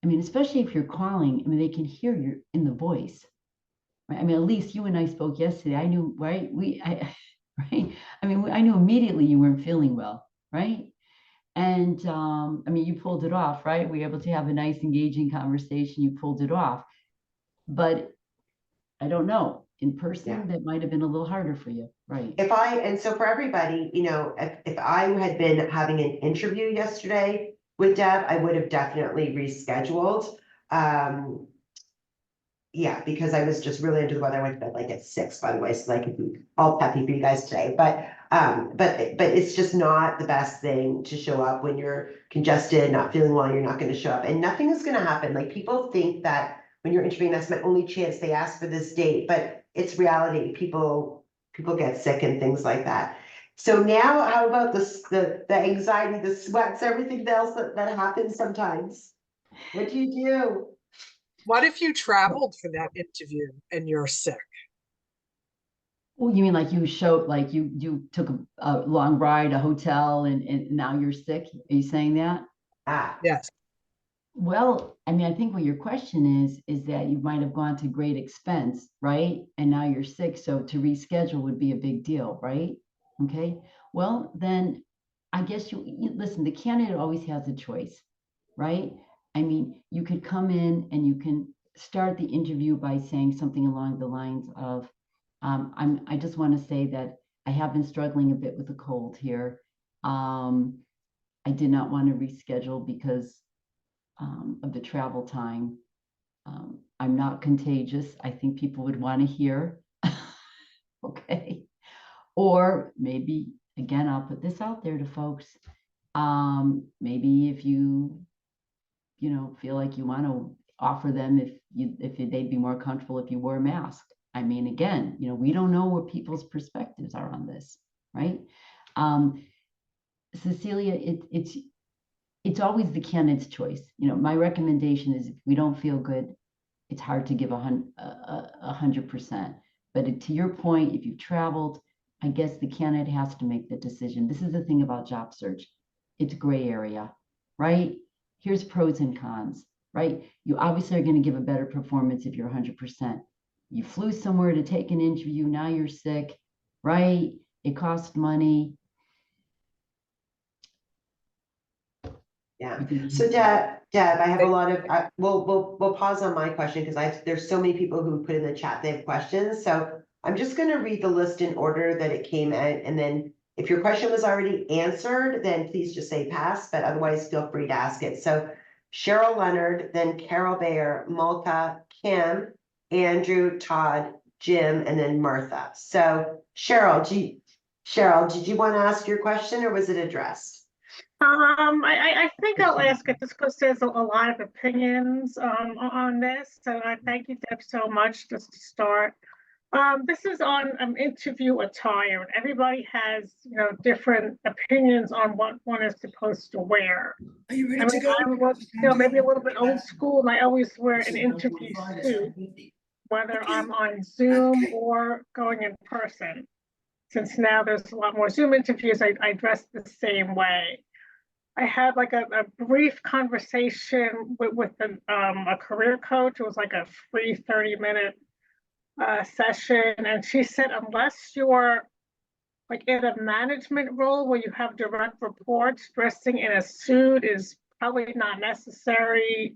I mean, especially if you're calling, I mean, they can hear you in the voice. Right? I mean, at least you and I spoke yesterday. I knew, right? Right? I mean, I knew immediately you weren't feeling well, right? And I mean, you pulled it off, right? We were able to have a nice, engaging conversation. You pulled it off. But I don't know, in person, that might have been a little harder for you, right? And so for everybody, if I had been having an interview yesterday with Deb, I would have definitely rescheduled. Because I was just really under the weather. I went to bed like at 6, by the way, so I could be all peppy for you guys today. But it's just not the best thing to show up when you're congested, not feeling well. You're not going to show up, and nothing is going to happen. Like, people think that when you're interviewing, that's my only chance. They ask for this date, but it's reality. People get sick and things like that. So now, how about the anxiety, the sweats, everything else that happens sometimes? What do you do? What if you traveled for that interview and you're sick? Well, you mean like you took a long ride, a hotel, and now you're sick? Are you saying that? Yes. Well, I mean, I think what your question is that you might have gone to great expense, right? And now you're sick, so to reschedule would be a big deal, right? Okay. Well, then I guess you listen, the candidate always has a choice, right? I mean, you could come in and you can start the interview by saying something along the lines of, I just want to say that I have been struggling a bit with a cold here. I did not want to reschedule because of the travel time. I'm not contagious. I think people would want to hear. Okay. Or maybe, again, I'll put this out there to folks. Maybe if you feel like you want to offer them if they'd be more comfortable if you wore a mask. I mean, again, we don't know what people's perspectives are on this, right? Cecilia, it's always the candidate's choice. My recommendation is if we don't feel good, it's hard to give 100%. But to your point, if you've traveled, I guess the candidate has to make the decision. This is the thing about job search. it's gray area, right? Here's pros and cons, right? You obviously are going to give a better performance if you're 100%. You flew somewhere to take an interview, now you're sick, right? It costs money. Yeah. So Deb, I have a lot of, we'll pause on my question because there's so many people who put in the chat, they have questions. So I'm just going to read the list in order that it came out. And then if your question was already answered, then please just say pass, but otherwise feel free to ask it. So Cheryl Leonard, then Carol Bayer, Malka, Kim, Andrew, Todd, Jim, and then Martha. So Cheryl, did you want to ask your question or was it addressed? I think I'll ask it just because there's a lot of opinions on this. So I thank you, Deb, so much just to start. This is on interview attire, and everybody has, you know, different opinions on what one is supposed to wear. Are you I ready to mean, go? I'm, you know, maybe a little bit old school, and I always wear an interview suit, whether I'm on Zoom or going in person. Since now there's a lot more Zoom interviews, I dress the same way. I had like a brief conversation with a career coach. It was like a free 30-minute session. And she said, unless you're like in a management role where you have direct reports, dressing in a suit is probably not necessary.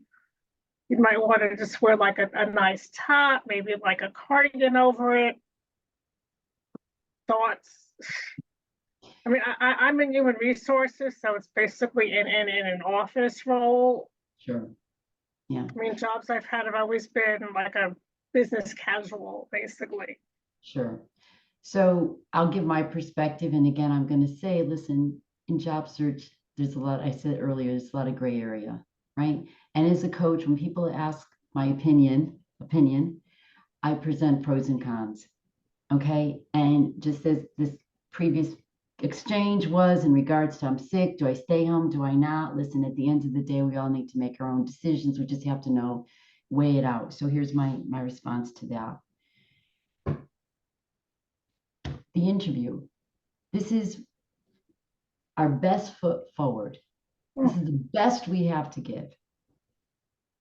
You might want to just wear like a nice top, maybe like a cardigan over it. Thoughts? I mean, I'm in human resources, so it's basically in an office role. Sure. Yeah. I mean, jobs I've had have always been like a business casual, basically. Sure. So I'll give my perspective. And again, I'm going to say, listen, in job search, there's a lot, I said earlier, there's a lot of gray area, right? And as a coach, when people ask my opinion, I present pros and cons. Okay. And just as this previous exchange was in regards to I'm sick, do I stay home, do I not? Listen, at the end of the day, we all need to make our own decisions. We just have to know, weigh it out. So here's my response to that. The interview. This is our best foot forward. This is the best we have to give.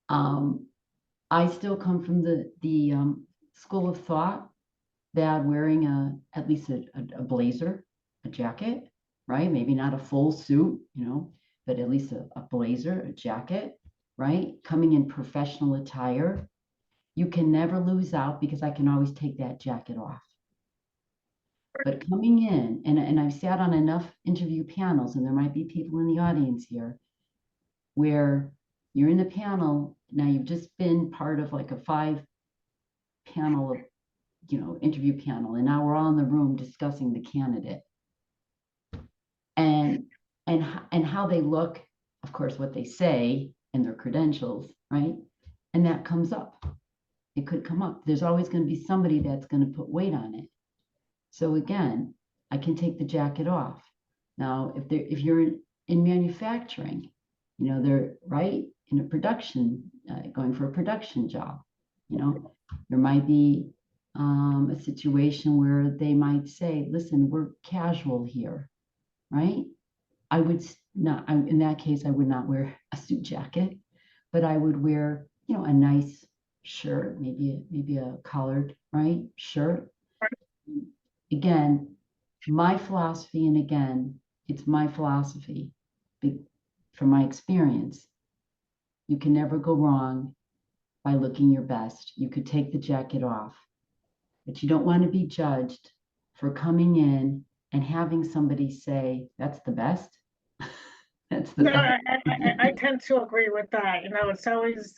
I still come from the school of thought that wearing at least a blazer, a jacket, right? Maybe not a full suit, you know, but at least a blazer, a jacket, right? Coming in professional attire. You can never lose out because I can always take that jacket off. But coming in, and I've sat on enough interview panels, and there might be people in the audience here, where you're in a panel, now you've just been part of like a 5-panel of, you know, interview panel, and now we're all in the room discussing the candidate. And how they look, of course, what they say and their credentials, right? And that comes up. It could come up. There's always going to be somebody that's going to put weight on it. So again, I can take the jacket off. Now, if you're in manufacturing, you know, they're right in a production, going for a production job, you know, there might be a situation where they might say, listen, we're casual here, right? I would not, in that case, I would not wear a suit jacket, but I would wear, you know, a nice shirt, maybe a collared, right, shirt. Again, my philosophy, and again, it's my philosophy from my experience. You can never go wrong by looking your best. You could take the jacket off, but you don't want to be judged for coming in and having somebody say, that's the best. That's the best. I tend to agree with that. You know, it's always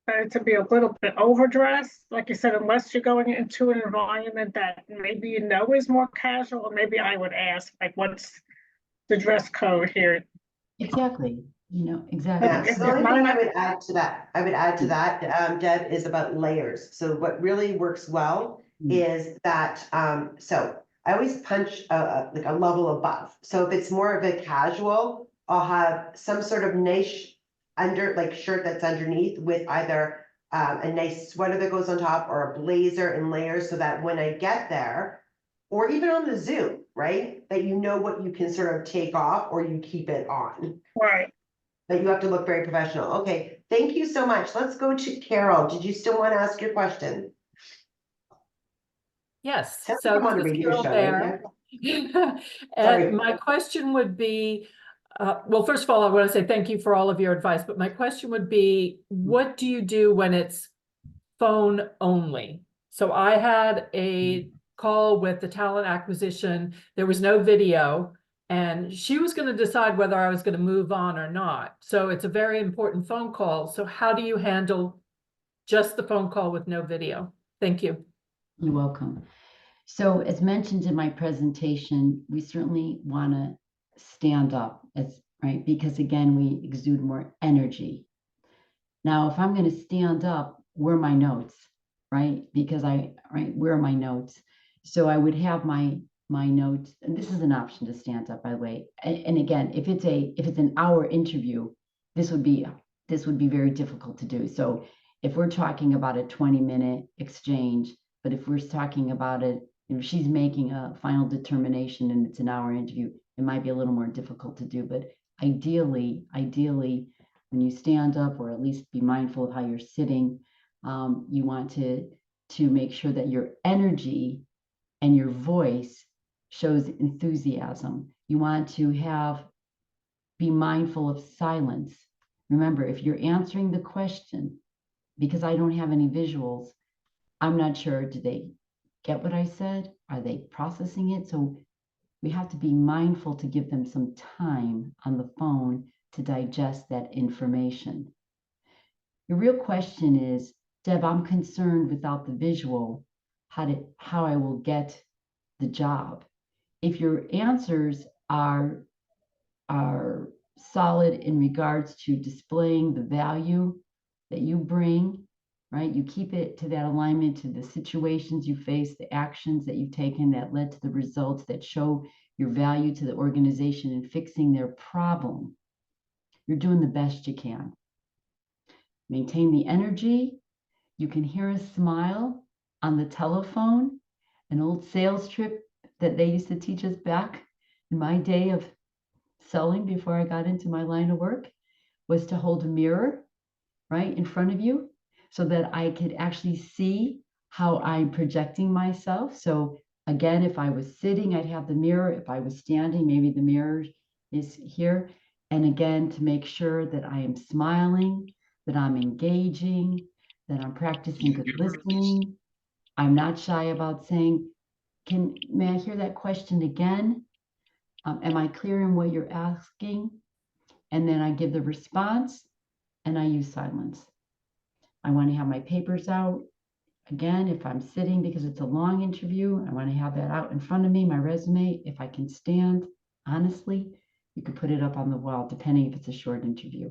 better to be a little bit overdressed. Like you said, unless you're going into an environment that maybe you know is more casual, maybe I would ask, like, what's the dress code here? Exactly. You know, exactly. Yeah, so the only thing I would add to that, Deb, is about layers. So what really works well is that, so I always punch like a level above. So if it's more of a casual, I'll have some sort of nice shirt that's underneath with either a nice sweater that goes on top or a blazer and layers, so that when I get there, or even on the Zoom, right? That you know what you can sort of take off or you keep it on. Right. But you have to look very professional. Okay, thank you so much. Let's go to Carol. Did you still want to ask your question? Yes, Sounds so like I'm on a this is radio Carol show, Bear. right? And Sorry. my question would be, well, first of all, I want to say thank you for all of your advice, but my question would be, what do you do when it's phone only? So I had a call with the talent acquisition. There was no video, and she was going to decide whether I was going to move on or not. So it's a very important phone call. So how do you handle just the phone call with no video? Thank you. You're welcome. So as mentioned in my presentation, we certainly want to stand up, right? Because again, we exude more energy. Now, if I'm going to stand up, where are my notes, right? Because where are my notes? So I would have my notes, and this is an option to stand up, by the way. And again, if it's an hour interview, this would be very difficult to do. So if we're talking about a 20-minute exchange, but if we're talking about it, if she's making a final determination and it's an hour interview, it might be a little more difficult to do. But ideally, when you stand up, or at least be mindful of how you're sitting, you want to make sure that your energy and your voice shows enthusiasm. You want to be mindful of silence. Remember, if you're answering the question, because I don't have any visuals, I'm not sure, did they get what I said? Are they processing it? So we have to be mindful to give them some time on the phone to digest that information. The real question is, Deb, I'm concerned without the visual, how I will get the job. If your answers are solid in regards to displaying the value that you bring, right? You keep it to that alignment to the situations you face, the actions that you've taken that led to the results that show your value to the organization and fixing their problem. You're doing the best you can. Maintain the energy. You can hear a smile on the telephone, an old sales trip that they used to teach us back in my day of selling before I got into my line of work, was to hold a mirror right in front of you so that I could actually see how I'm projecting myself. So again, if I was sitting, I'd have the mirror. If I was standing, maybe the mirror is here. And again, to make sure that I am smiling, that I'm engaging, that I'm practicing good listening. I'm not shy about saying, may I hear that question again? Am I clear in what you're asking? And then I give the response and I use silence. I want to have my papers out. Again, if I'm sitting because it's a long interview, I want to have that out in front of me, my resume. If I can stand, honestly, you can put it up on the wall, depending if it's a short interview.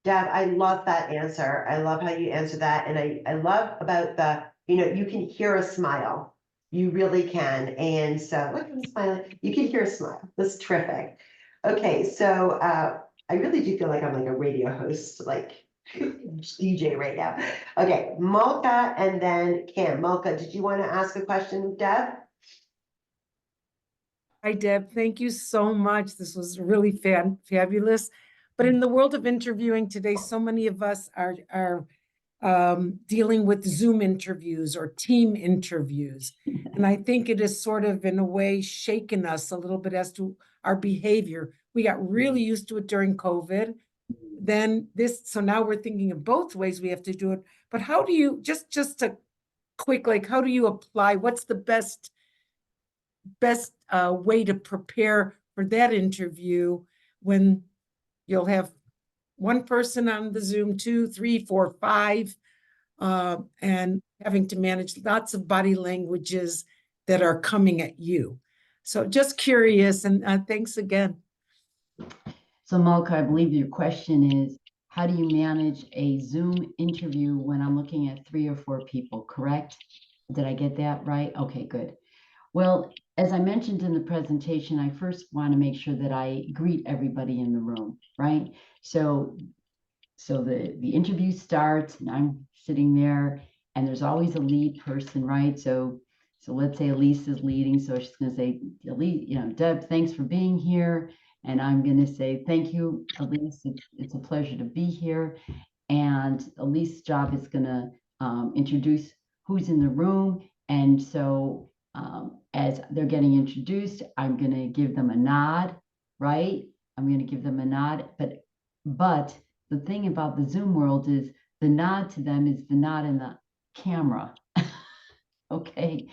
Deb, I love that answer. I love how you answer that. And I love about you can hear a smile. You really can. And so look, I'm smiling. You can hear a smile. That's terrific. Okay, so I really do feel like I'm like a radio host, like DJ right now. Okay, Malka and then Kim. Malka, did you want to ask a question, Deb? Hi, Deb. Thank you so much. This was really fabulous. But in the world of interviewing today, so many of us are dealing with Zoom interviews or team interviews. And I think it has sort of, in a way, shaken us a little bit as to our behavior. We got really used to it during COVID. Then so now we're thinking of both ways we have to do it. But how do you, just a quick, like, how do you apply? What's the best way to prepare for that interview when you'll have one person on the Zoom, 2, 3, 4, 5, and having to manage lots of body languages that are coming at you. So just curious, and thanks again. So Malka, I believe your question is, how do you manage a Zoom interview when I'm looking at 3 or 4 people, correct? Did I get that right? Okay, good. Well, as I mentioned in the presentation, I first want to make sure that I greet everybody in the room, right? So the interview starts and I'm sitting there and there's always a lead person, right? So So let's say Elise is leading, so she's going to say, Elise, Deb, thanks for being here. And I'm going to say, thank you, Elise. It's a pleasure to be here. And Elise's job is going to introduce who's in the room. And so as they're getting introduced, I'm going to give them a nod, right? I'm going to give them a nod. But the thing about the Zoom world is the nod to them is the nod in the camera. Okay.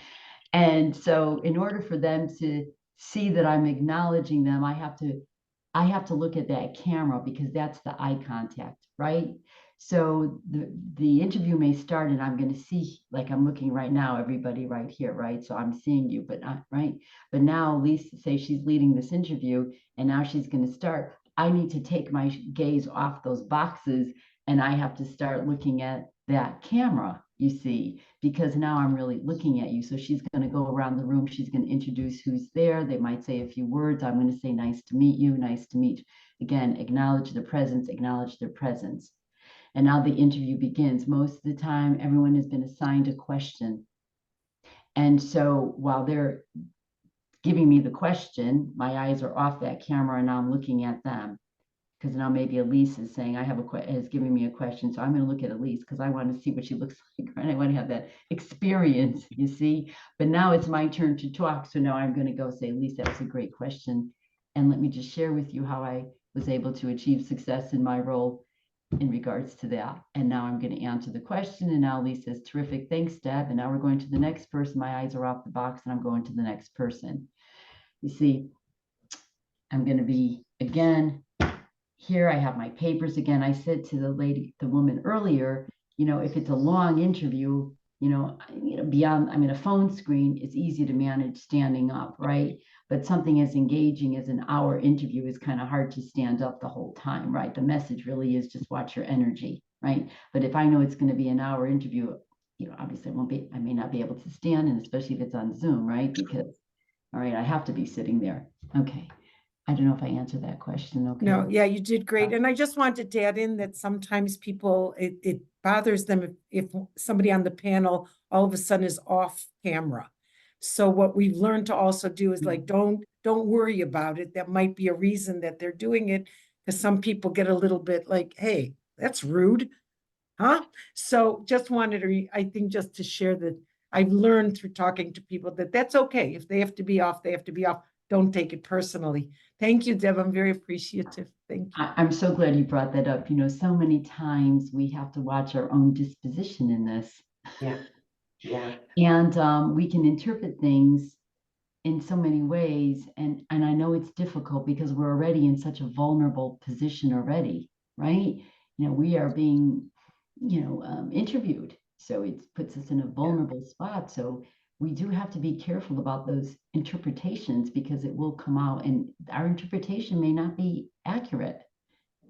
And so in order for them to see that I'm acknowledging them, I have to look at that camera because that's the eye contact, right? So the interview may start and I'm going to see, like I'm looking right now, everybody right here, right? So I'm seeing you, but not right. But now Lisa, say she's leading this interview and now she's going to start. I need to take my gaze off those boxes and I have to start looking at that camera, you see, because now I'm really looking at you. So she's going to go around the room. She's going to introduce who's there. They might say a few words. I'm going to say, nice to meet you. Nice to meet you. Again, acknowledge the presence, acknowledge their presence. And now the interview begins. Most of the time, everyone has been assigned a question. And so while they're giving me the question, my eyes are off that camera and now I'm looking at them. Because now maybe Elise is saying, is giving me a question. So I'm going to look at Elise because I want to see what she looks like, right? I want to have that experience, you see. But now it's my turn to talk. So now I'm going to go say, Elise, that was a great question. And let me just share with you how I was able to achieve success in my role in regards to that. And now I'm going to answer the question. And now Elise says, terrific, thanks, Deb. And now we're going to the next person. My eyes are off the box and I'm going to the next person. You see, I'm going to be, again, here I have my papers again. I said to the woman earlier, if it's a long interview, beyond, a phone screen, it's easy to manage standing up, right? But something as engaging as an hour interview is kind of hard to stand up the whole time, right? The message really is just watch your energy, right? But if I know it's going to be an hour interview, obviously I may not be able to stand, and especially if it's on Zoom, right? Because, all right, I have to be sitting there. Okay. I don't know if I answered that question. Okay. No, yeah, you did great. And I just wanted to add in that sometimes people, it bothers them if somebody on the panel all of a sudden is off camera. So what we've learned to also do is like, don't worry about it. That might be a reason that they're doing it, because some people get a little bit like, hey, that's rude, huh? So just wanted to, I think just to share that I've learned through talking to people that that's okay. If they have to be off, they have to be off. Don't take it personally. Thank you, Deb. I'm very appreciative. Thank you. I'm so glad you brought that up. So many times we have to watch our own disposition in this. Yeah. Yeah. And we can interpret things in so many ways. And I know it's difficult because we're already in such a vulnerable position already, right? We are being, interviewed. So it puts us in a vulnerable spot. So we do have to be careful about those interpretations because it will come out and our interpretation may not be accurate.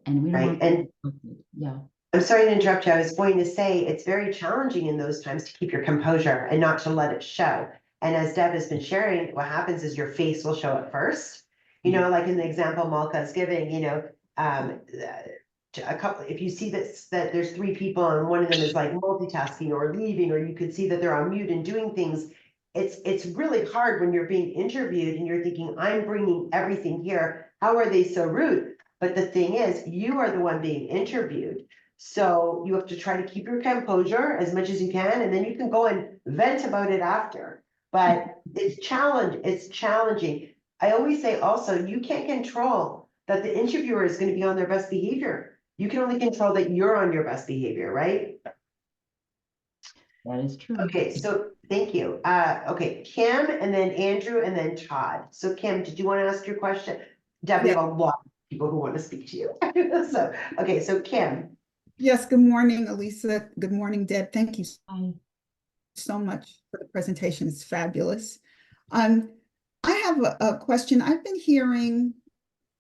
And we don't want to, yeah. I'm sorry to interrupt you. I was going to say it's very challenging in those times to keep your composure and not to let it show. And as Deb has been sharing, what happens is your face will show at first. Like in the example Malka is giving, a couple, if you see that there's three people and one of them is like multitasking or leaving, or you could see that they're on mute and doing things, it's really hard when you're being interviewed and you're thinking, I'm bringing everything here. How are they so rude? But the thing is, you are the one being interviewed. So you have to try to keep your composure as much as you can, and then you can go and vent about it after. But it's challenging. I always say also, you can't control that the interviewer is going to be on their best behavior. You can only control that you're on your best behavior, right? That is true. Okay, so thank you. Okay, Kim, and then Andrew, and then Todd. So Kim, did you want to ask your question? Deb, we have a lot of people who want to speak to you. So Kim. Yes, good morning, Elisa. Good morning, Deb. Thank you so much for the presentation. It's fabulous. I have a question. I've been hearing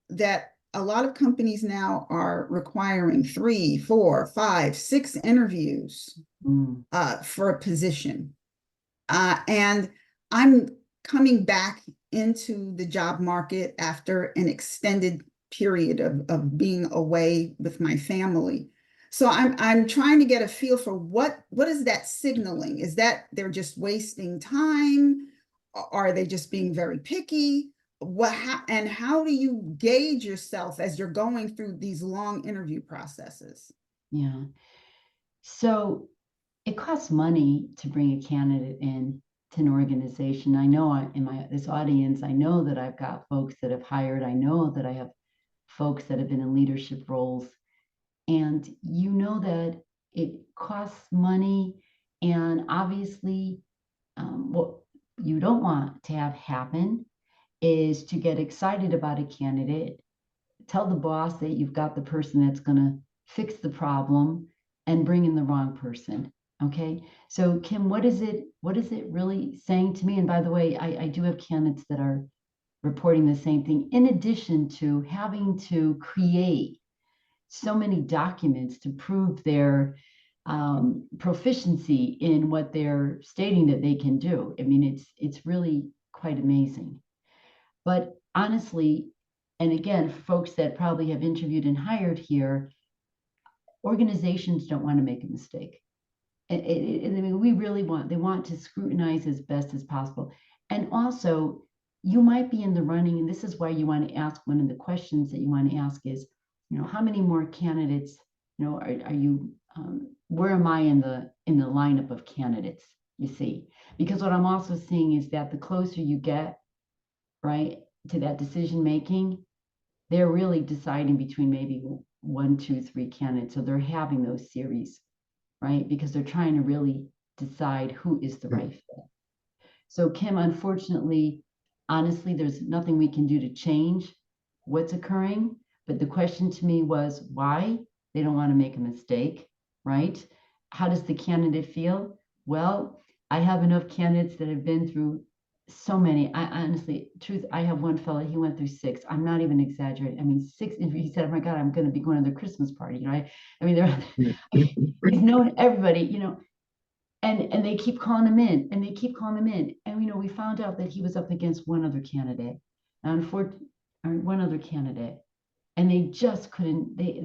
that a lot of companies now are requiring 3, 4, 5, 6 interviews for a position. And I'm coming back into the job market after an extended period of being away with my family. So I'm trying to get a feel for what is that signaling? Is that they're just wasting time? Are they just being very picky? And how do you gauge yourself as you're going through these long interview processes? Yeah. So it costs money to bring a candidate in to an organization. I know in this audience, I know that I've got folks that have hired. I know that I have folks that have been in leadership roles. And you know that it costs money. And obviously, what you don't want to have happen is to get excited about a candidate, tell the boss that you've got the person that's going to fix the problem and bring in the wrong person. Okay. So Kim, what is it really saying to me? And by the way, I do have candidates that are reporting the same thing, in addition to having to create so many documents to prove their proficiency in what they're stating that they can do. I mean, it's really quite amazing. But honestly, and again, folks that probably have interviewed and hired here, organizations don't want to make a mistake. And I mean, they want to scrutinize as best as possible. And also, you might be in the running, and this is why you want to ask, one of the questions that you want to ask is, how many more candidates, are you, where am I in the lineup of candidates, you see? Because what I'm also seeing is that the closer you get, right, to that decision making, they're really deciding between maybe 1, 2, 3 candidates. So they're having those series, right? Because they're trying to really decide who is the right fit. So Kim, unfortunately, honestly, there's nothing we can do to change what's occurring. But the question to me was why? They don't want to make a mistake, right? How does the candidate feel? Well, I have enough candidates that have been through so many. I honestly, I have one fellow, he went through 6. I'm not even exaggerating. I mean, 6, he said, oh my God, I'm going to be going to their Christmas party, right? I mean, he's known everybody, and they keep calling him in, and they keep calling him in. And, we found out that he was up against one other candidate, one other candidate. And they just couldn't, they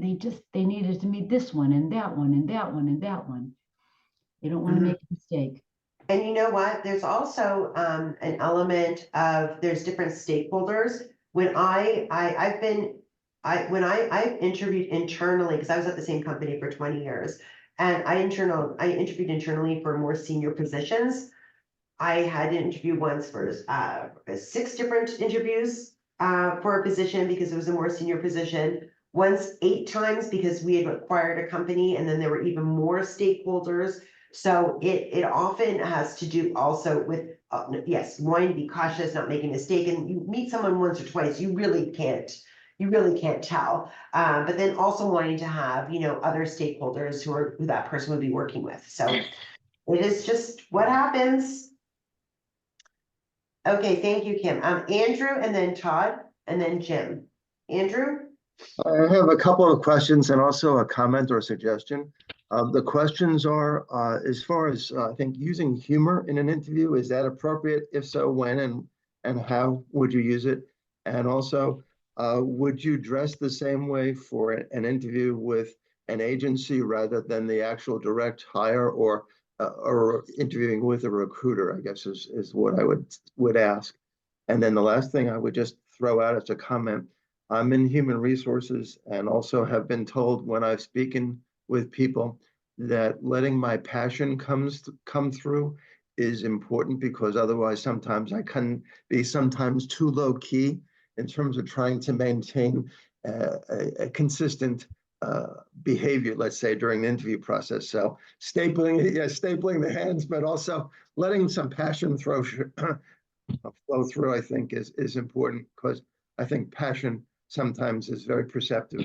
needed to meet this one and that one and that one and that one. They don't want to make a mistake. And you know what? There's also an element of there's different stakeholders. When I've interviewed internally, because I was at the same company for 20 years, and I interviewed internally for more senior positions. I had to interview once for 6 different interviews for a position because it was a more senior position. Once 8 times because we had acquired a company, and then there were even more stakeholders. So it often has to do also with, yes, wanting to be cautious, not making a mistake. And you meet someone once or twice, you really can't tell. But then also wanting to have, other stakeholders who that person would be working with. So it is just what happens. Okay, thank you, Kim. Andrew, and then Todd, and then Jim. Andrew? I have a couple of questions and also a comment or a suggestion. The questions are, as far as I think using humor in an interview, is that appropriate? If so, when and how would you use it? And also, would you dress the same way for an interview with an agency rather than the actual direct hire, or interviewing with a recruiter, I guess is what I would ask. And then the last thing I would just throw out as a comment, I'm in human resources and also have been told when I've spoken with people that letting my passion come through is important, because otherwise sometimes I can be sometimes too low key in terms of trying to maintain a consistent behavior, let's say, during the interview process. So stapling the hands, but also letting some passion flow through, I think is important, because I think passion sometimes is very perceptive.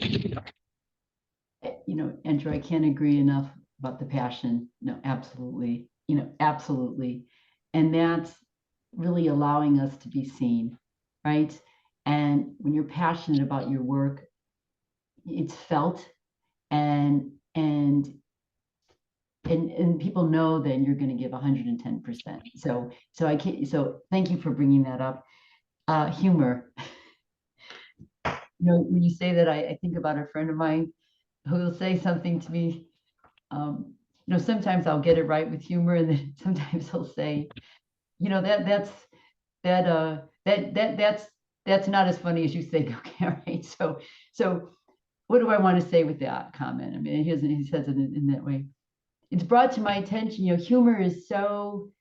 Andrew, I can't agree enough about the passion. No, absolutely. Absolutely. And that's really allowing us to be seen, right? And when you're passionate about your work, it's felt, and people know that you're going to give 110%. So thank you for bringing that up. Humor. When you say that, I think about a friend of mine who will say something to me. Sometimes I'll get it right with humor, and then sometimes he'll say, that's not as funny as you think. Okay, all right. So what do I want to say with that comment? I mean, he says it in that way. It's brought to my attention, humor is so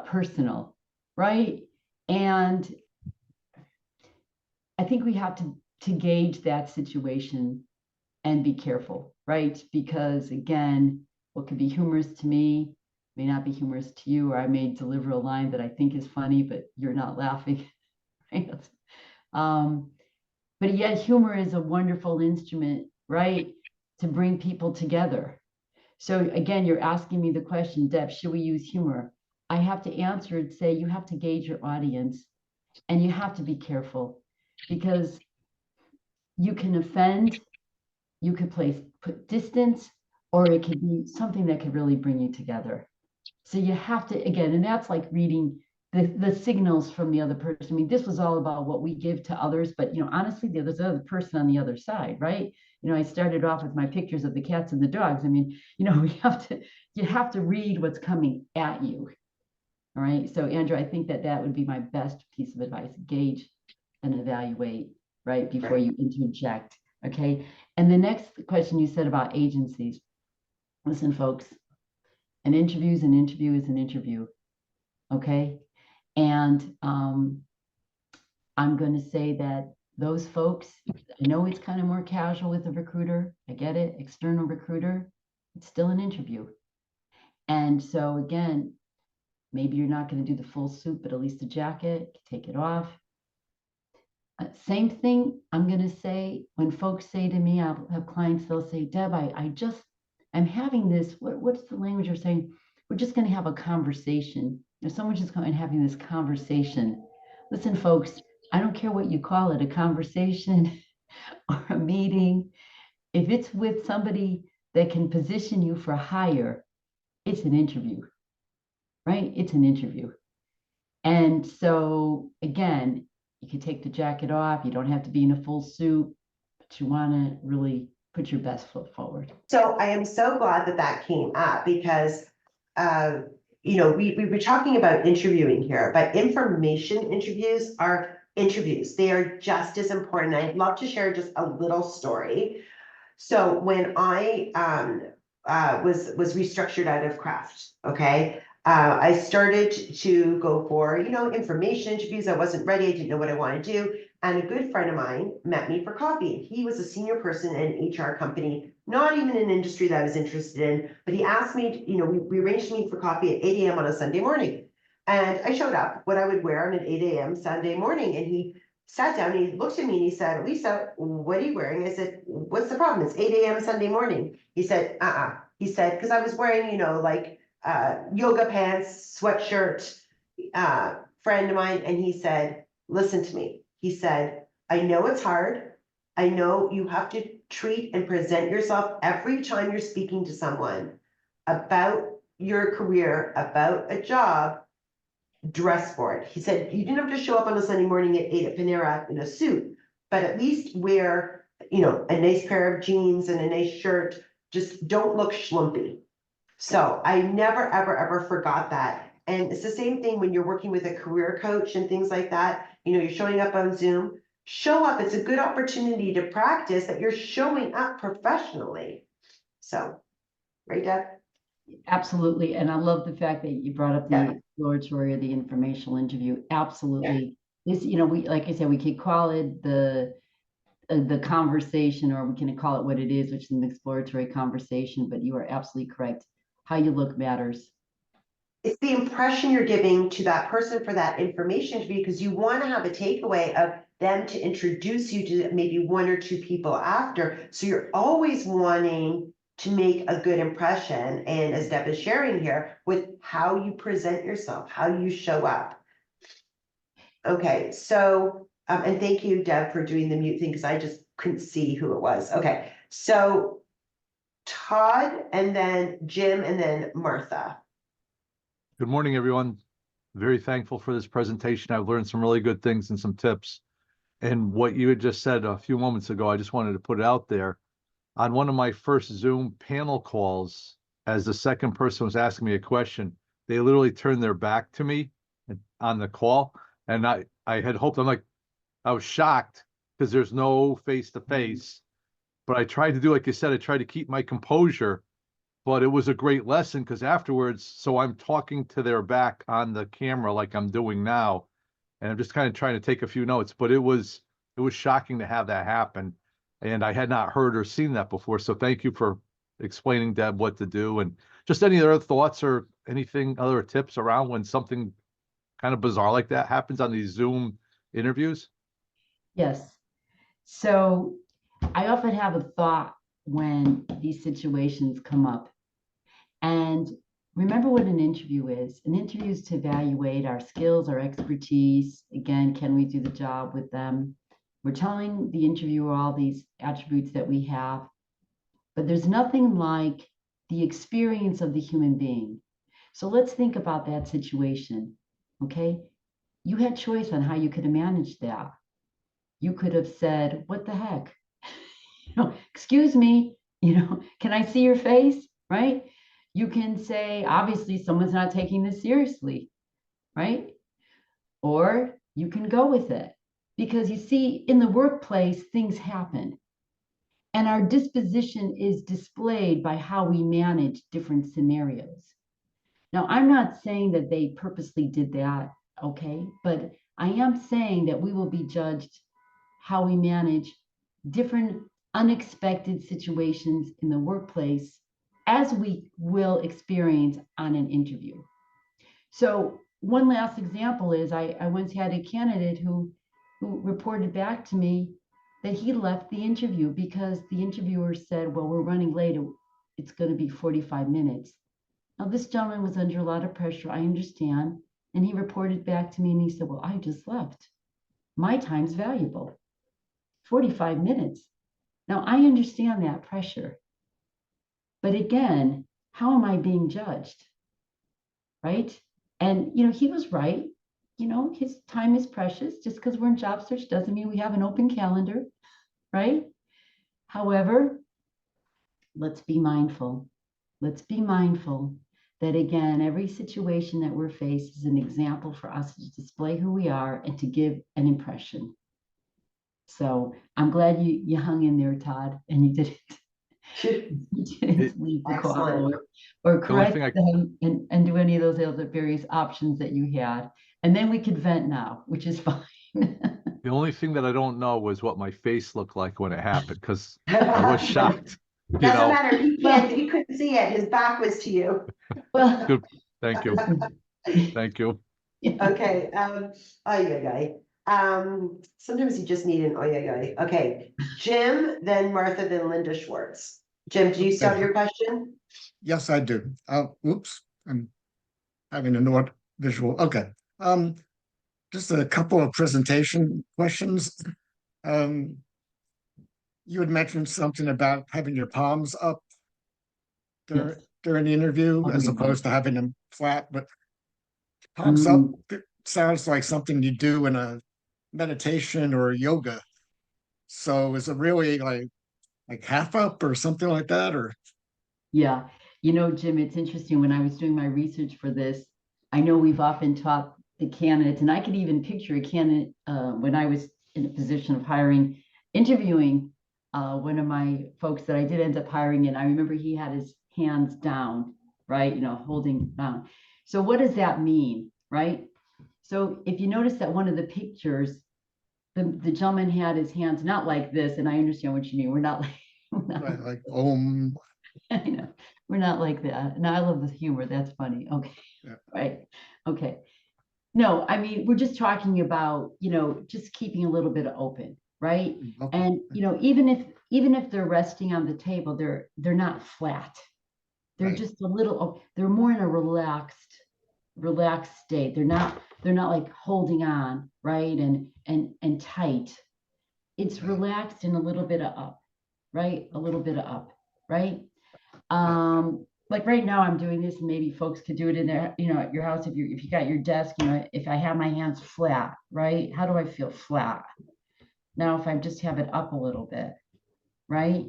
personal, right? And I think we have to gauge that situation and be careful, right? Because again, what could be humorous to me may not be humorous to you, or I may deliver a line that I think is funny, but you're not laughing. Right? But yet humor is a wonderful instrument, right? To bring people together. So again, you're asking me the question, Deb, should we use humor? I have to answer and say, you have to gauge your audience and you have to be careful, because you can offend, you could put distance, or it could be something that could really bring you together. So you have to, again, and that's like reading the signals from the other person. I mean, this was all about what we give to others, but honestly, there's another person on the other side, right? I started off with my pictures of the cats and the dogs. I mean, you have to read what's coming at you. All right. So Andrew, I think that would be my best piece of advice. Gauge and evaluate, right, before you interject. Okay. And the next question you said about agencies. Listen, folks, an interview is an interview is an interview. Okay. And I'm going to say that those folks, I know it's kind of more casual with a recruiter. I get it. External recruiter, it's still an interview. And so again, maybe you're not going to do the full suit, but at least a jacket, take it off. Same thing I'm going to say when folks say to me, I'll have clients, they'll say, Deb, I'm having this, what's the language you're saying? We're just going to have a conversation. Someone's just going and having this conversation. Listen, folks, I don't care what you call it, a conversation or a meeting. If it's with somebody that can position you for hire, it's an interview, right? It's an interview. And so again, you can take the jacket off. You don't have to be in a full suit, but you want to really put your best foot forward. So I am so glad that came up, because we were talking about interviewing here, but information interviews are interviews. They are just as important. I'd love to share just a little story. So when I was restructured out of Kraft, okay, I started to go for, information interviews. I wasn't ready. I didn't know what I wanted to do. And a good friend of mine met me for coffee. He was a senior person in an HR company, not even an industry that I was interested in, but he asked me, we arranged to meet for coffee at 8 a.m. on a Sunday morning. And I showed up, what I would wear on an 8 a.m. Sunday morning. And he sat down and he looked at me and he said, Lisa, what are you wearing? I said, what's the problem? It's 8 a.m. Sunday morning. He said, He said, because I was wearing, yoga pants, sweatshirt, friend of mine. And he said, listen to me. He said, I know it's hard. I know you have to treat and present yourself every time you're speaking to someone about your career, about a job, dress for it. He said, you didn't have to show up on a Sunday morning at 8 at Panera in a suit, but at least wear, a nice pair of jeans and a nice shirt. Just don't look schlumpy. So I never, ever, ever forgot that. And it's the same thing when you're working with a career coach and things like that. You're showing up on Zoom, show up. It's a good opportunity to practice that you're showing up professionally. So, right, Deb? Absolutely. And I love the fact that you brought up the exploratory or the informational interview. Absolutely. This, we, like I said, we could call it the conversation, or we can call it what it is, which is an exploratory conversation, but you are absolutely correct. How you look matters. It's the impression you're giving to that person for that information interview, because you want to have a takeaway of them to introduce you to maybe one or two people after. So you're always wanting to make a good impression. And as Deb is sharing here, with how you present yourself, how you show up. Okay, so, and thank you, Deb, for doing the mute thing, because I just couldn't see who it was. Okay, so Todd, and then Jim, and then Martha. Good morning, everyone. Very thankful for this presentation. I've learned some really good things and some tips. And what you had just said a few moments ago, I just wanted to put it out there. on one of my first Zoom panel calls, as the second person was asking me a question, they literally turned their back to me on the call. And I had hoped, I was shocked because there's no face to face. But I tried to do, like you said, I tried to keep my composure. But it was a great lesson because afterwards, so I'm talking to their back on the camera like I'm doing now. And I'm just kind of trying to take a few notes. But it was shocking to have that happen. And I had not heard or seen that before. So thank you for explaining, Deb, what to do. And just any other thoughts or anything, other tips around when something kind of bizarre like that happens on these Zoom interviews? Yes. So I often have a thought when these situations come up. And remember what an interview is. An interview is to evaluate our skills, our expertise. Again, can we do the job with them? We're telling the interviewer all these attributes that we have, but there's nothing like the experience of the human being. So let's think about that situation, okay? You had choice on how you could have managed that. You could have said, what the heck? Excuse me, can I see your face, right? You can say, obviously, someone's not taking this seriously, right? Or you can go with it. Because you see, in the workplace, things happen. And our disposition is displayed by how we manage different scenarios. Now, I'm not saying that they purposely did that, okay? But I am saying that we will be judged how we manage different unexpected situations in the workplace as we will experience on an interview. So one last example is I once had a candidate who reported back to me that he left the interview because the interviewer said, well, we're running late. It's going to be 45 minutes. Now, this gentleman was under a lot of pressure. I understand. And he reported back to me and he said, well, I just left. My time's valuable. 45 minutes. Now, I understand that pressure. But again, how am I being judged? Right? And, he was right. His time is precious. Just because we're in job search doesn't mean we have an open calendar, right? However, let's be mindful. Let's be mindful that, again, every situation that we're faced is an example for us to display who we are and to give an impression. So I'm glad you hung in there, Todd, and you didn't leave the call or correct them and do any of those other various options that you had. And then we could vent now, which is fine. The only thing that I don't know was what my face looked like when it happened, because I was shocked. Doesn't matter. He couldn't see it. His back was to you. Well, Good. Thank you. Thank you. Okay. Sometimes you just need an Okay. Jim, then Martha, then Linda Schwartz. Jim, do you still have your question? Yes, I do. Oops, I'm having an odd visual. Okay. Just a couple of presentation questions. You had mentioned something about having your palms up during the interview as opposed to having them flat, but palms up sounds like something you do in a meditation or yoga. So is it really like half up or something like that, or? Yeah, Jim, it's interesting. When I was doing my research for this, I know we've often taught the candidates, and I could even picture a candidate when I was in a position of interviewing one of my folks that I did end up hiring, and I remember he had his hands down, right? Holding down. So what does that mean, right? So if you notice that one of the pictures, the gentleman had his hands not like this, and I understand what you mean. We're not like Om. I know, we're not like that. And I love the humor. That's funny. Okay. Yeah. Right. Okay. No, I mean, we're just talking about, just keeping a little bit open, right? Okay. And, even if they're resting on the table, they're not flat. They're Right. just a little, they're more in a relaxed state. They're not like holding on, right? And tight. It's Right. relaxed and a little bit of up, right? A little bit of up, right? Like right now I'm doing this, and maybe folks could do it in their, at your house. If you got your desk, if I have my hands flat, right? How do I feel flat? Now, if I just have it up a little bit, right?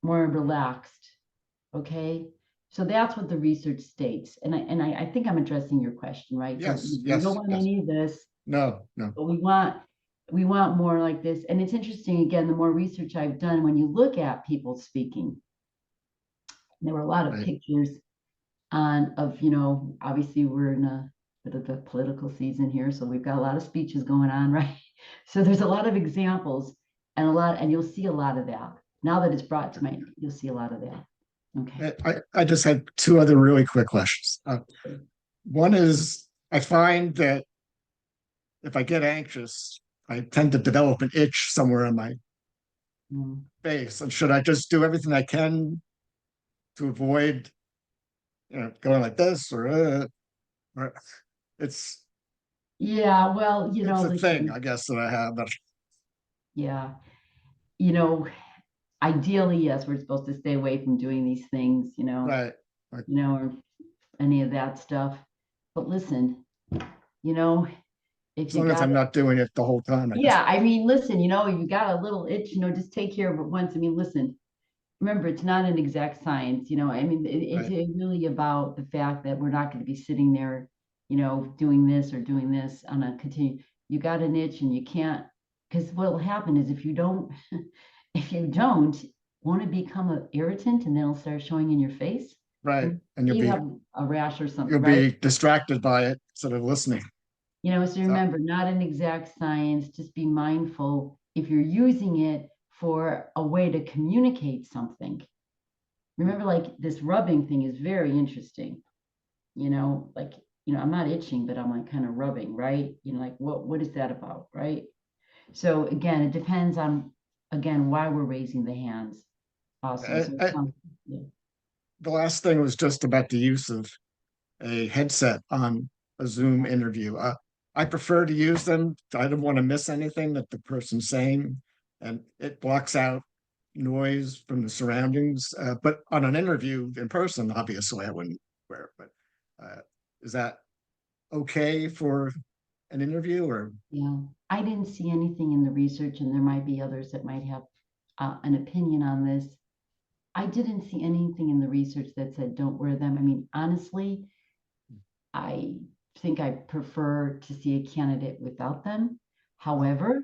more relaxed. Okay. So that's what the research states. And I think I'm addressing your question, right? So Yes, we yes, don't want yes. any of this, No, no. but we want more like this. And it's interesting, again, the more research I've done, when you look at people speaking, there were a lot of Right. pictures of, obviously we're in a bit of the political season here, so we've got a lot of speeches going on, right? So there's a lot of examples and you'll see a lot of that. Now that it's brought to mind, you'll see a lot of that. Okay. I just had two other really quick questions. One is, I find that if I get anxious, I tend to develop an itch somewhere on my Mm. face. And should I just do everything I can to avoid, going like this or it's Yeah, well, it's a thing, listen, I guess, that I have. But yeah, you know, ideally, yes, we're supposed to stay away from doing these things, right, or any of that stuff. But listen, if as you long as got I'm not doing it the whole time, I guess. yeah, I mean, listen, you got a little itch, just take care of it once. I mean, listen, remember, it's not an exact science, I mean, it's Right. really about the fact that we're not going to be sitting there, doing this or doing this on a continue. You got an itch and you can't, because what will happen is if you don't, won't it become an irritant and then it'll start showing in your face? Right. And You have a rash or something, you'll right? be distracted by it instead of listening. So remember, not an exact science, just be mindful if you're using it for a way to communicate something. Remember, like this rubbing thing is very interesting. I'm not itching, but I'm like kind of rubbing, right? Like what is that about, right? So again, it depends on why we're raising the hands. Also, yeah. The last thing was just about the use of a headset on a Zoom interview. I prefer to use them. I don't want to miss anything that the person's saying, and it blocks out noise from the surroundings. But on an interview in person, obviously, I wouldn't wear it. But is that okay for an interview? Or Yeah, I didn't see anything in the research, and there might be others that might have an opinion on this. I didn't see anything in the research that said don't wear them. I mean, honestly, I think I prefer to see a candidate without them. However,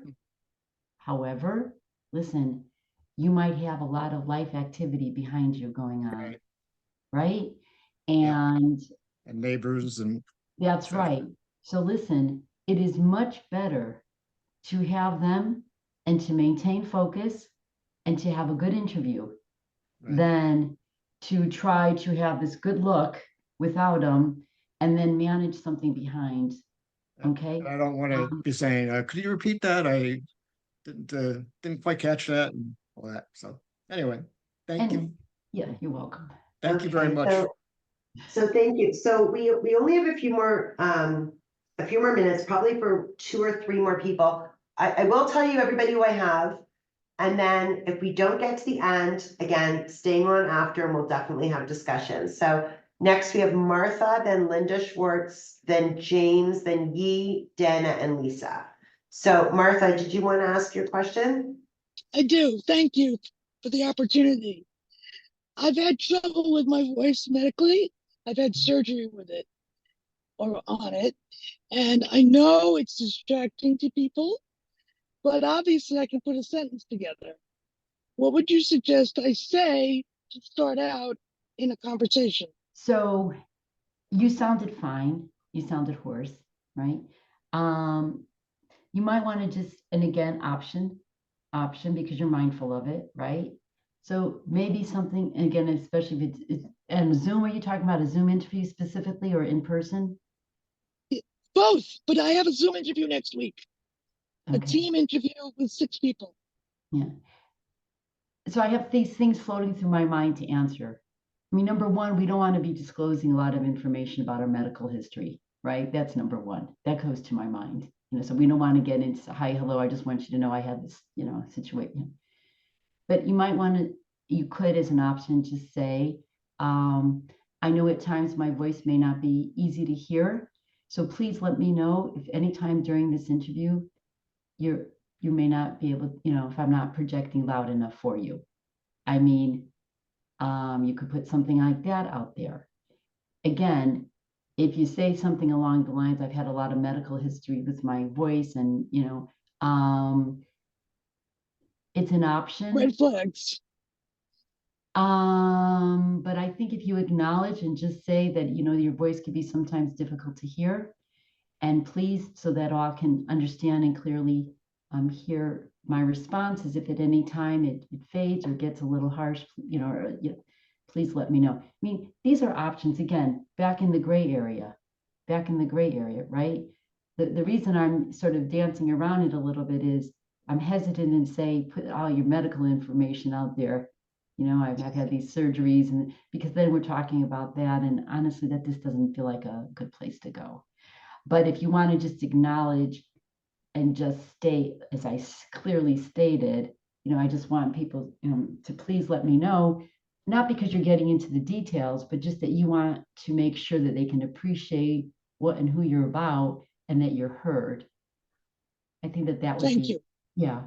listen, you might have a lot of life activity behind you going on, right? And neighbors and that's right. So listen, it is much better to have them and to maintain focus and to have a good interview than to try to have this good look without them and then manage something behind. Okay. I don't want to be saying, could you repeat that? I didn't quite catch that and all that. So anyway, thank you. Yeah, you're welcome. Thank you very much. So thank you. So we only have a few more minutes, probably for 2 or 3 more people. I will tell you everybody who I have. And then if we don't get to the end, again, staying on after, and we'll definitely have discussions. So next we have Martha, then Linda Schwartz, then James, then Yi, Dana, and Lisa. So Martha, did you want to ask your question? I do. Thank you for the opportunity. I've had trouble with my voice medically. I've had surgery with it or on it. And I know it's distracting to people, but obviously I can put a sentence together. What would you suggest I say to start out in a conversation? So you sounded fine. You sounded hoarse, right? You might want to just, and again, option, because you're mindful of it, right? So maybe something, and again, especially if it's and Zoom, are you talking about a Zoom interview specifically or in person? Both, but I have a Zoom interview next week. Okay. A team interview with 6 people. Yeah. So I have these things floating through my mind to answer. I mean, number one, we don't want to be disclosing a lot of information about our medical history, right? That's number one. That goes to my mind. So we don't want to get into, hi, hello, I just want you to know I had this, situation. But you could, as an option, just say, I know at times my voice may not be easy to hear. So please let me know if anytime during this interview, you may not be able, if I'm not projecting loud enough for you. I mean, you could put something like that out there. Again, if you say something along the lines, I've had a lot of medical history with my voice, and it's an option. Red flags. But I think if you acknowledge and just say that, your voice can be sometimes difficult to hear, and please, so that all can understand and clearly hear my responses, if at any time it fades or gets a little harsh, please let me know. I mean, these are options, again, back in the gray area, right? The reason I'm sort of dancing around it a little bit is I'm hesitant in say, put all your medical information out there. I've had these surgeries, and because then we're talking about that. And honestly, that just doesn't feel like a good place to go. But if you want to just acknowledge and just state, as I clearly stated, I just want people, to please let me know, not because you're getting into the details, but just that you want to make sure that they can appreciate what and who you're about, and that you're heard. I think that would Thank be, you. yeah.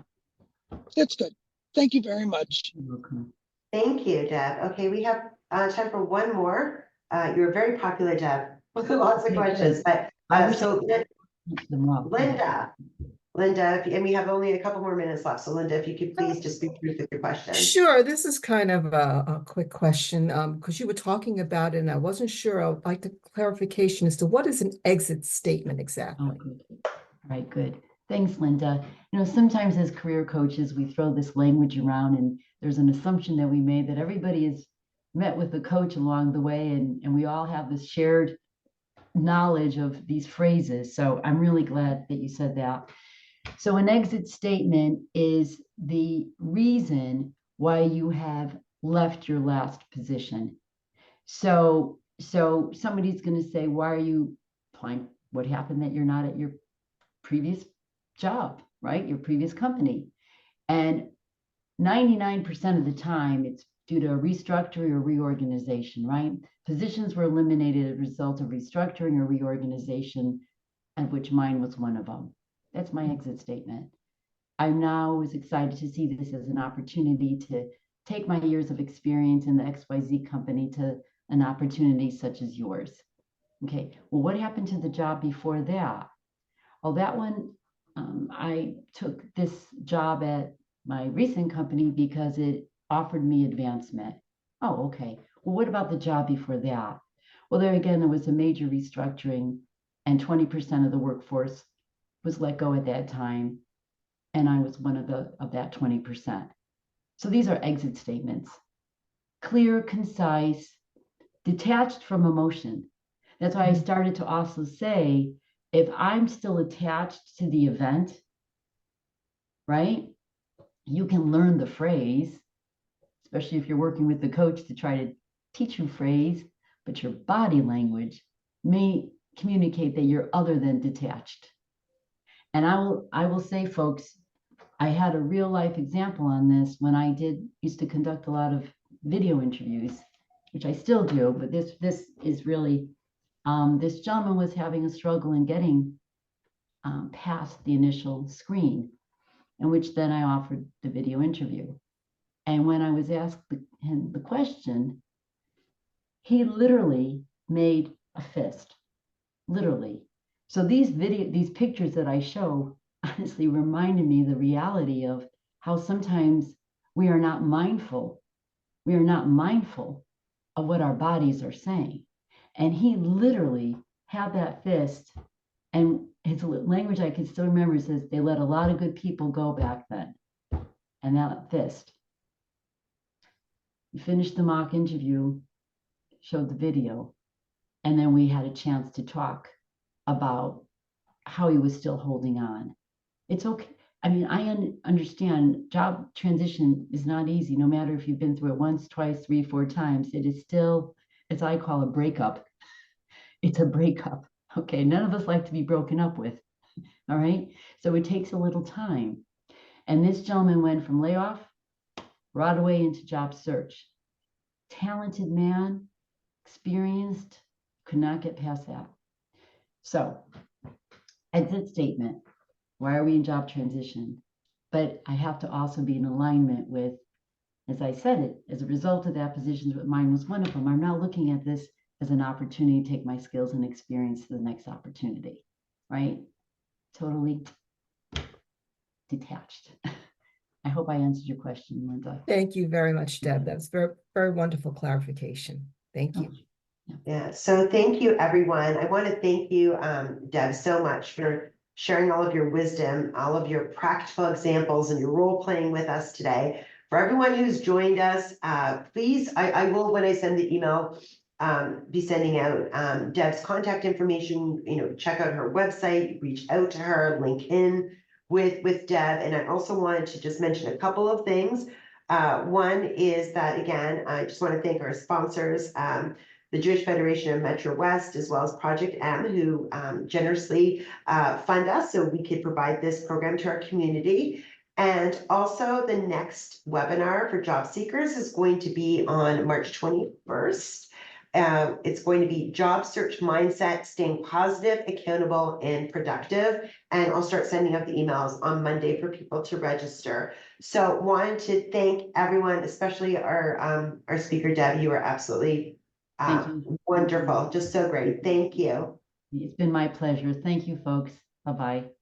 That's good. Thank you very much. You're welcome. Thank you, Deb. Okay, we have time for one more. You're very popular, Deb, with lots of Okay, questions, good. but so Keep them up. Linda, and we have only a couple more minutes left. So Linda, if you could please just be brief with your question. Sure, this is kind of a quick question, because you were talking about it and I wasn't sure. I would like the clarification as to what is an exit statement exactly? Oh, good. All right, good. Thanks, Linda. Sometimes as career coaches, we throw this language around, and there's an assumption that we made that everybody has met with a coach along the way, and we all have this shared knowledge of these phrases. So I'm really glad that you said that. So an exit statement is the reason why you have left your last position. So somebody's going to say, why are you applying? What happened that you're not at your previous job, right? Your previous company. And 99% of the time, it's due to a restructuring or reorganization, right? Positions were eliminated as a result of restructuring or reorganization, and which mine was one of them. That's my exit statement. I now was excited to see this as an opportunity to take my years of experience in the XYZ company to an opportunity such as yours. Okay, well, what happened to the job before that? Well, that one, I took this job at my recent company because it offered me advancement. Oh, okay. Well, what about the job before that? Well, there again, there was a major restructuring, and 20% of the workforce was let go at that time, and I was one of that 20%. So these are exit statements. Clear, concise, detached from emotion. That's why I started to also say, if I'm still attached to the event, right? You can learn the phrase, especially if you're working with the coach to try to teach you phrase, but your body language may communicate that you're other than detached. And I will say, folks, I had a real life example on this when I used to conduct a lot of video interviews, which I still do, but this is really, this gentleman was having a struggle in getting past the initial screen, in which then I offered the video interview. And when I was asked him the question, he literally made a fist, literally. So these pictures that I show honestly reminded me the reality of how sometimes we are not mindful. We are not mindful of what our bodies are saying. And he literally had that fist, and his language I can still remember says, they let a lot of good people go back then. And that fist. We finished the mock interview, showed the video, and then we had a chance to talk about how he was still holding on. It's okay. I mean, I understand job transition is not easy, no matter if you've been through it once, twice, 3, 4 times. It is still, as I call a breakup. It's a breakup. Okay, none of us like to be broken up with. All right, so it takes a little time. And this gentleman went from layoff right away into job search. Talented man, experienced, could not get past that. So, exit statement. Why are we in job transition? But I have to also be in alignment with as I said it, as a result of that, positions, but mine was one of them, I'm now looking at this as an opportunity to take my skills and experience to the next opportunity, right? Totally detached. I hope I answered your question, Linda. Thank you very much, Deb. That's very, very wonderful clarification. Thank you. Yeah, so thank you, everyone. I want to thank you, Deb, so much for sharing all of your wisdom, all of your practical examples and your role playing with us today. For everyone who's joined us, please, I will, when I send the email, be sending out Deb's contact information, check out her website, reach out to her, link in with Deb. And I also wanted to just mention a couple of things. One is that, again, I just want to thank our sponsors, the Jewish Federation of Metro West, as well as Project M, who generously fund us so we could provide this program to our community. And also the next webinar for job seekers is going to be on March 21st. It's going to be job search mindset, staying positive, accountable, and productive. And I'll start sending out the emails on Monday for people to register. So wanted to thank everyone, especially our speaker, Deb. You were absolutely wonderful, just so great. Thank you. It's been my pleasure. Thank you, folks. Bye-bye.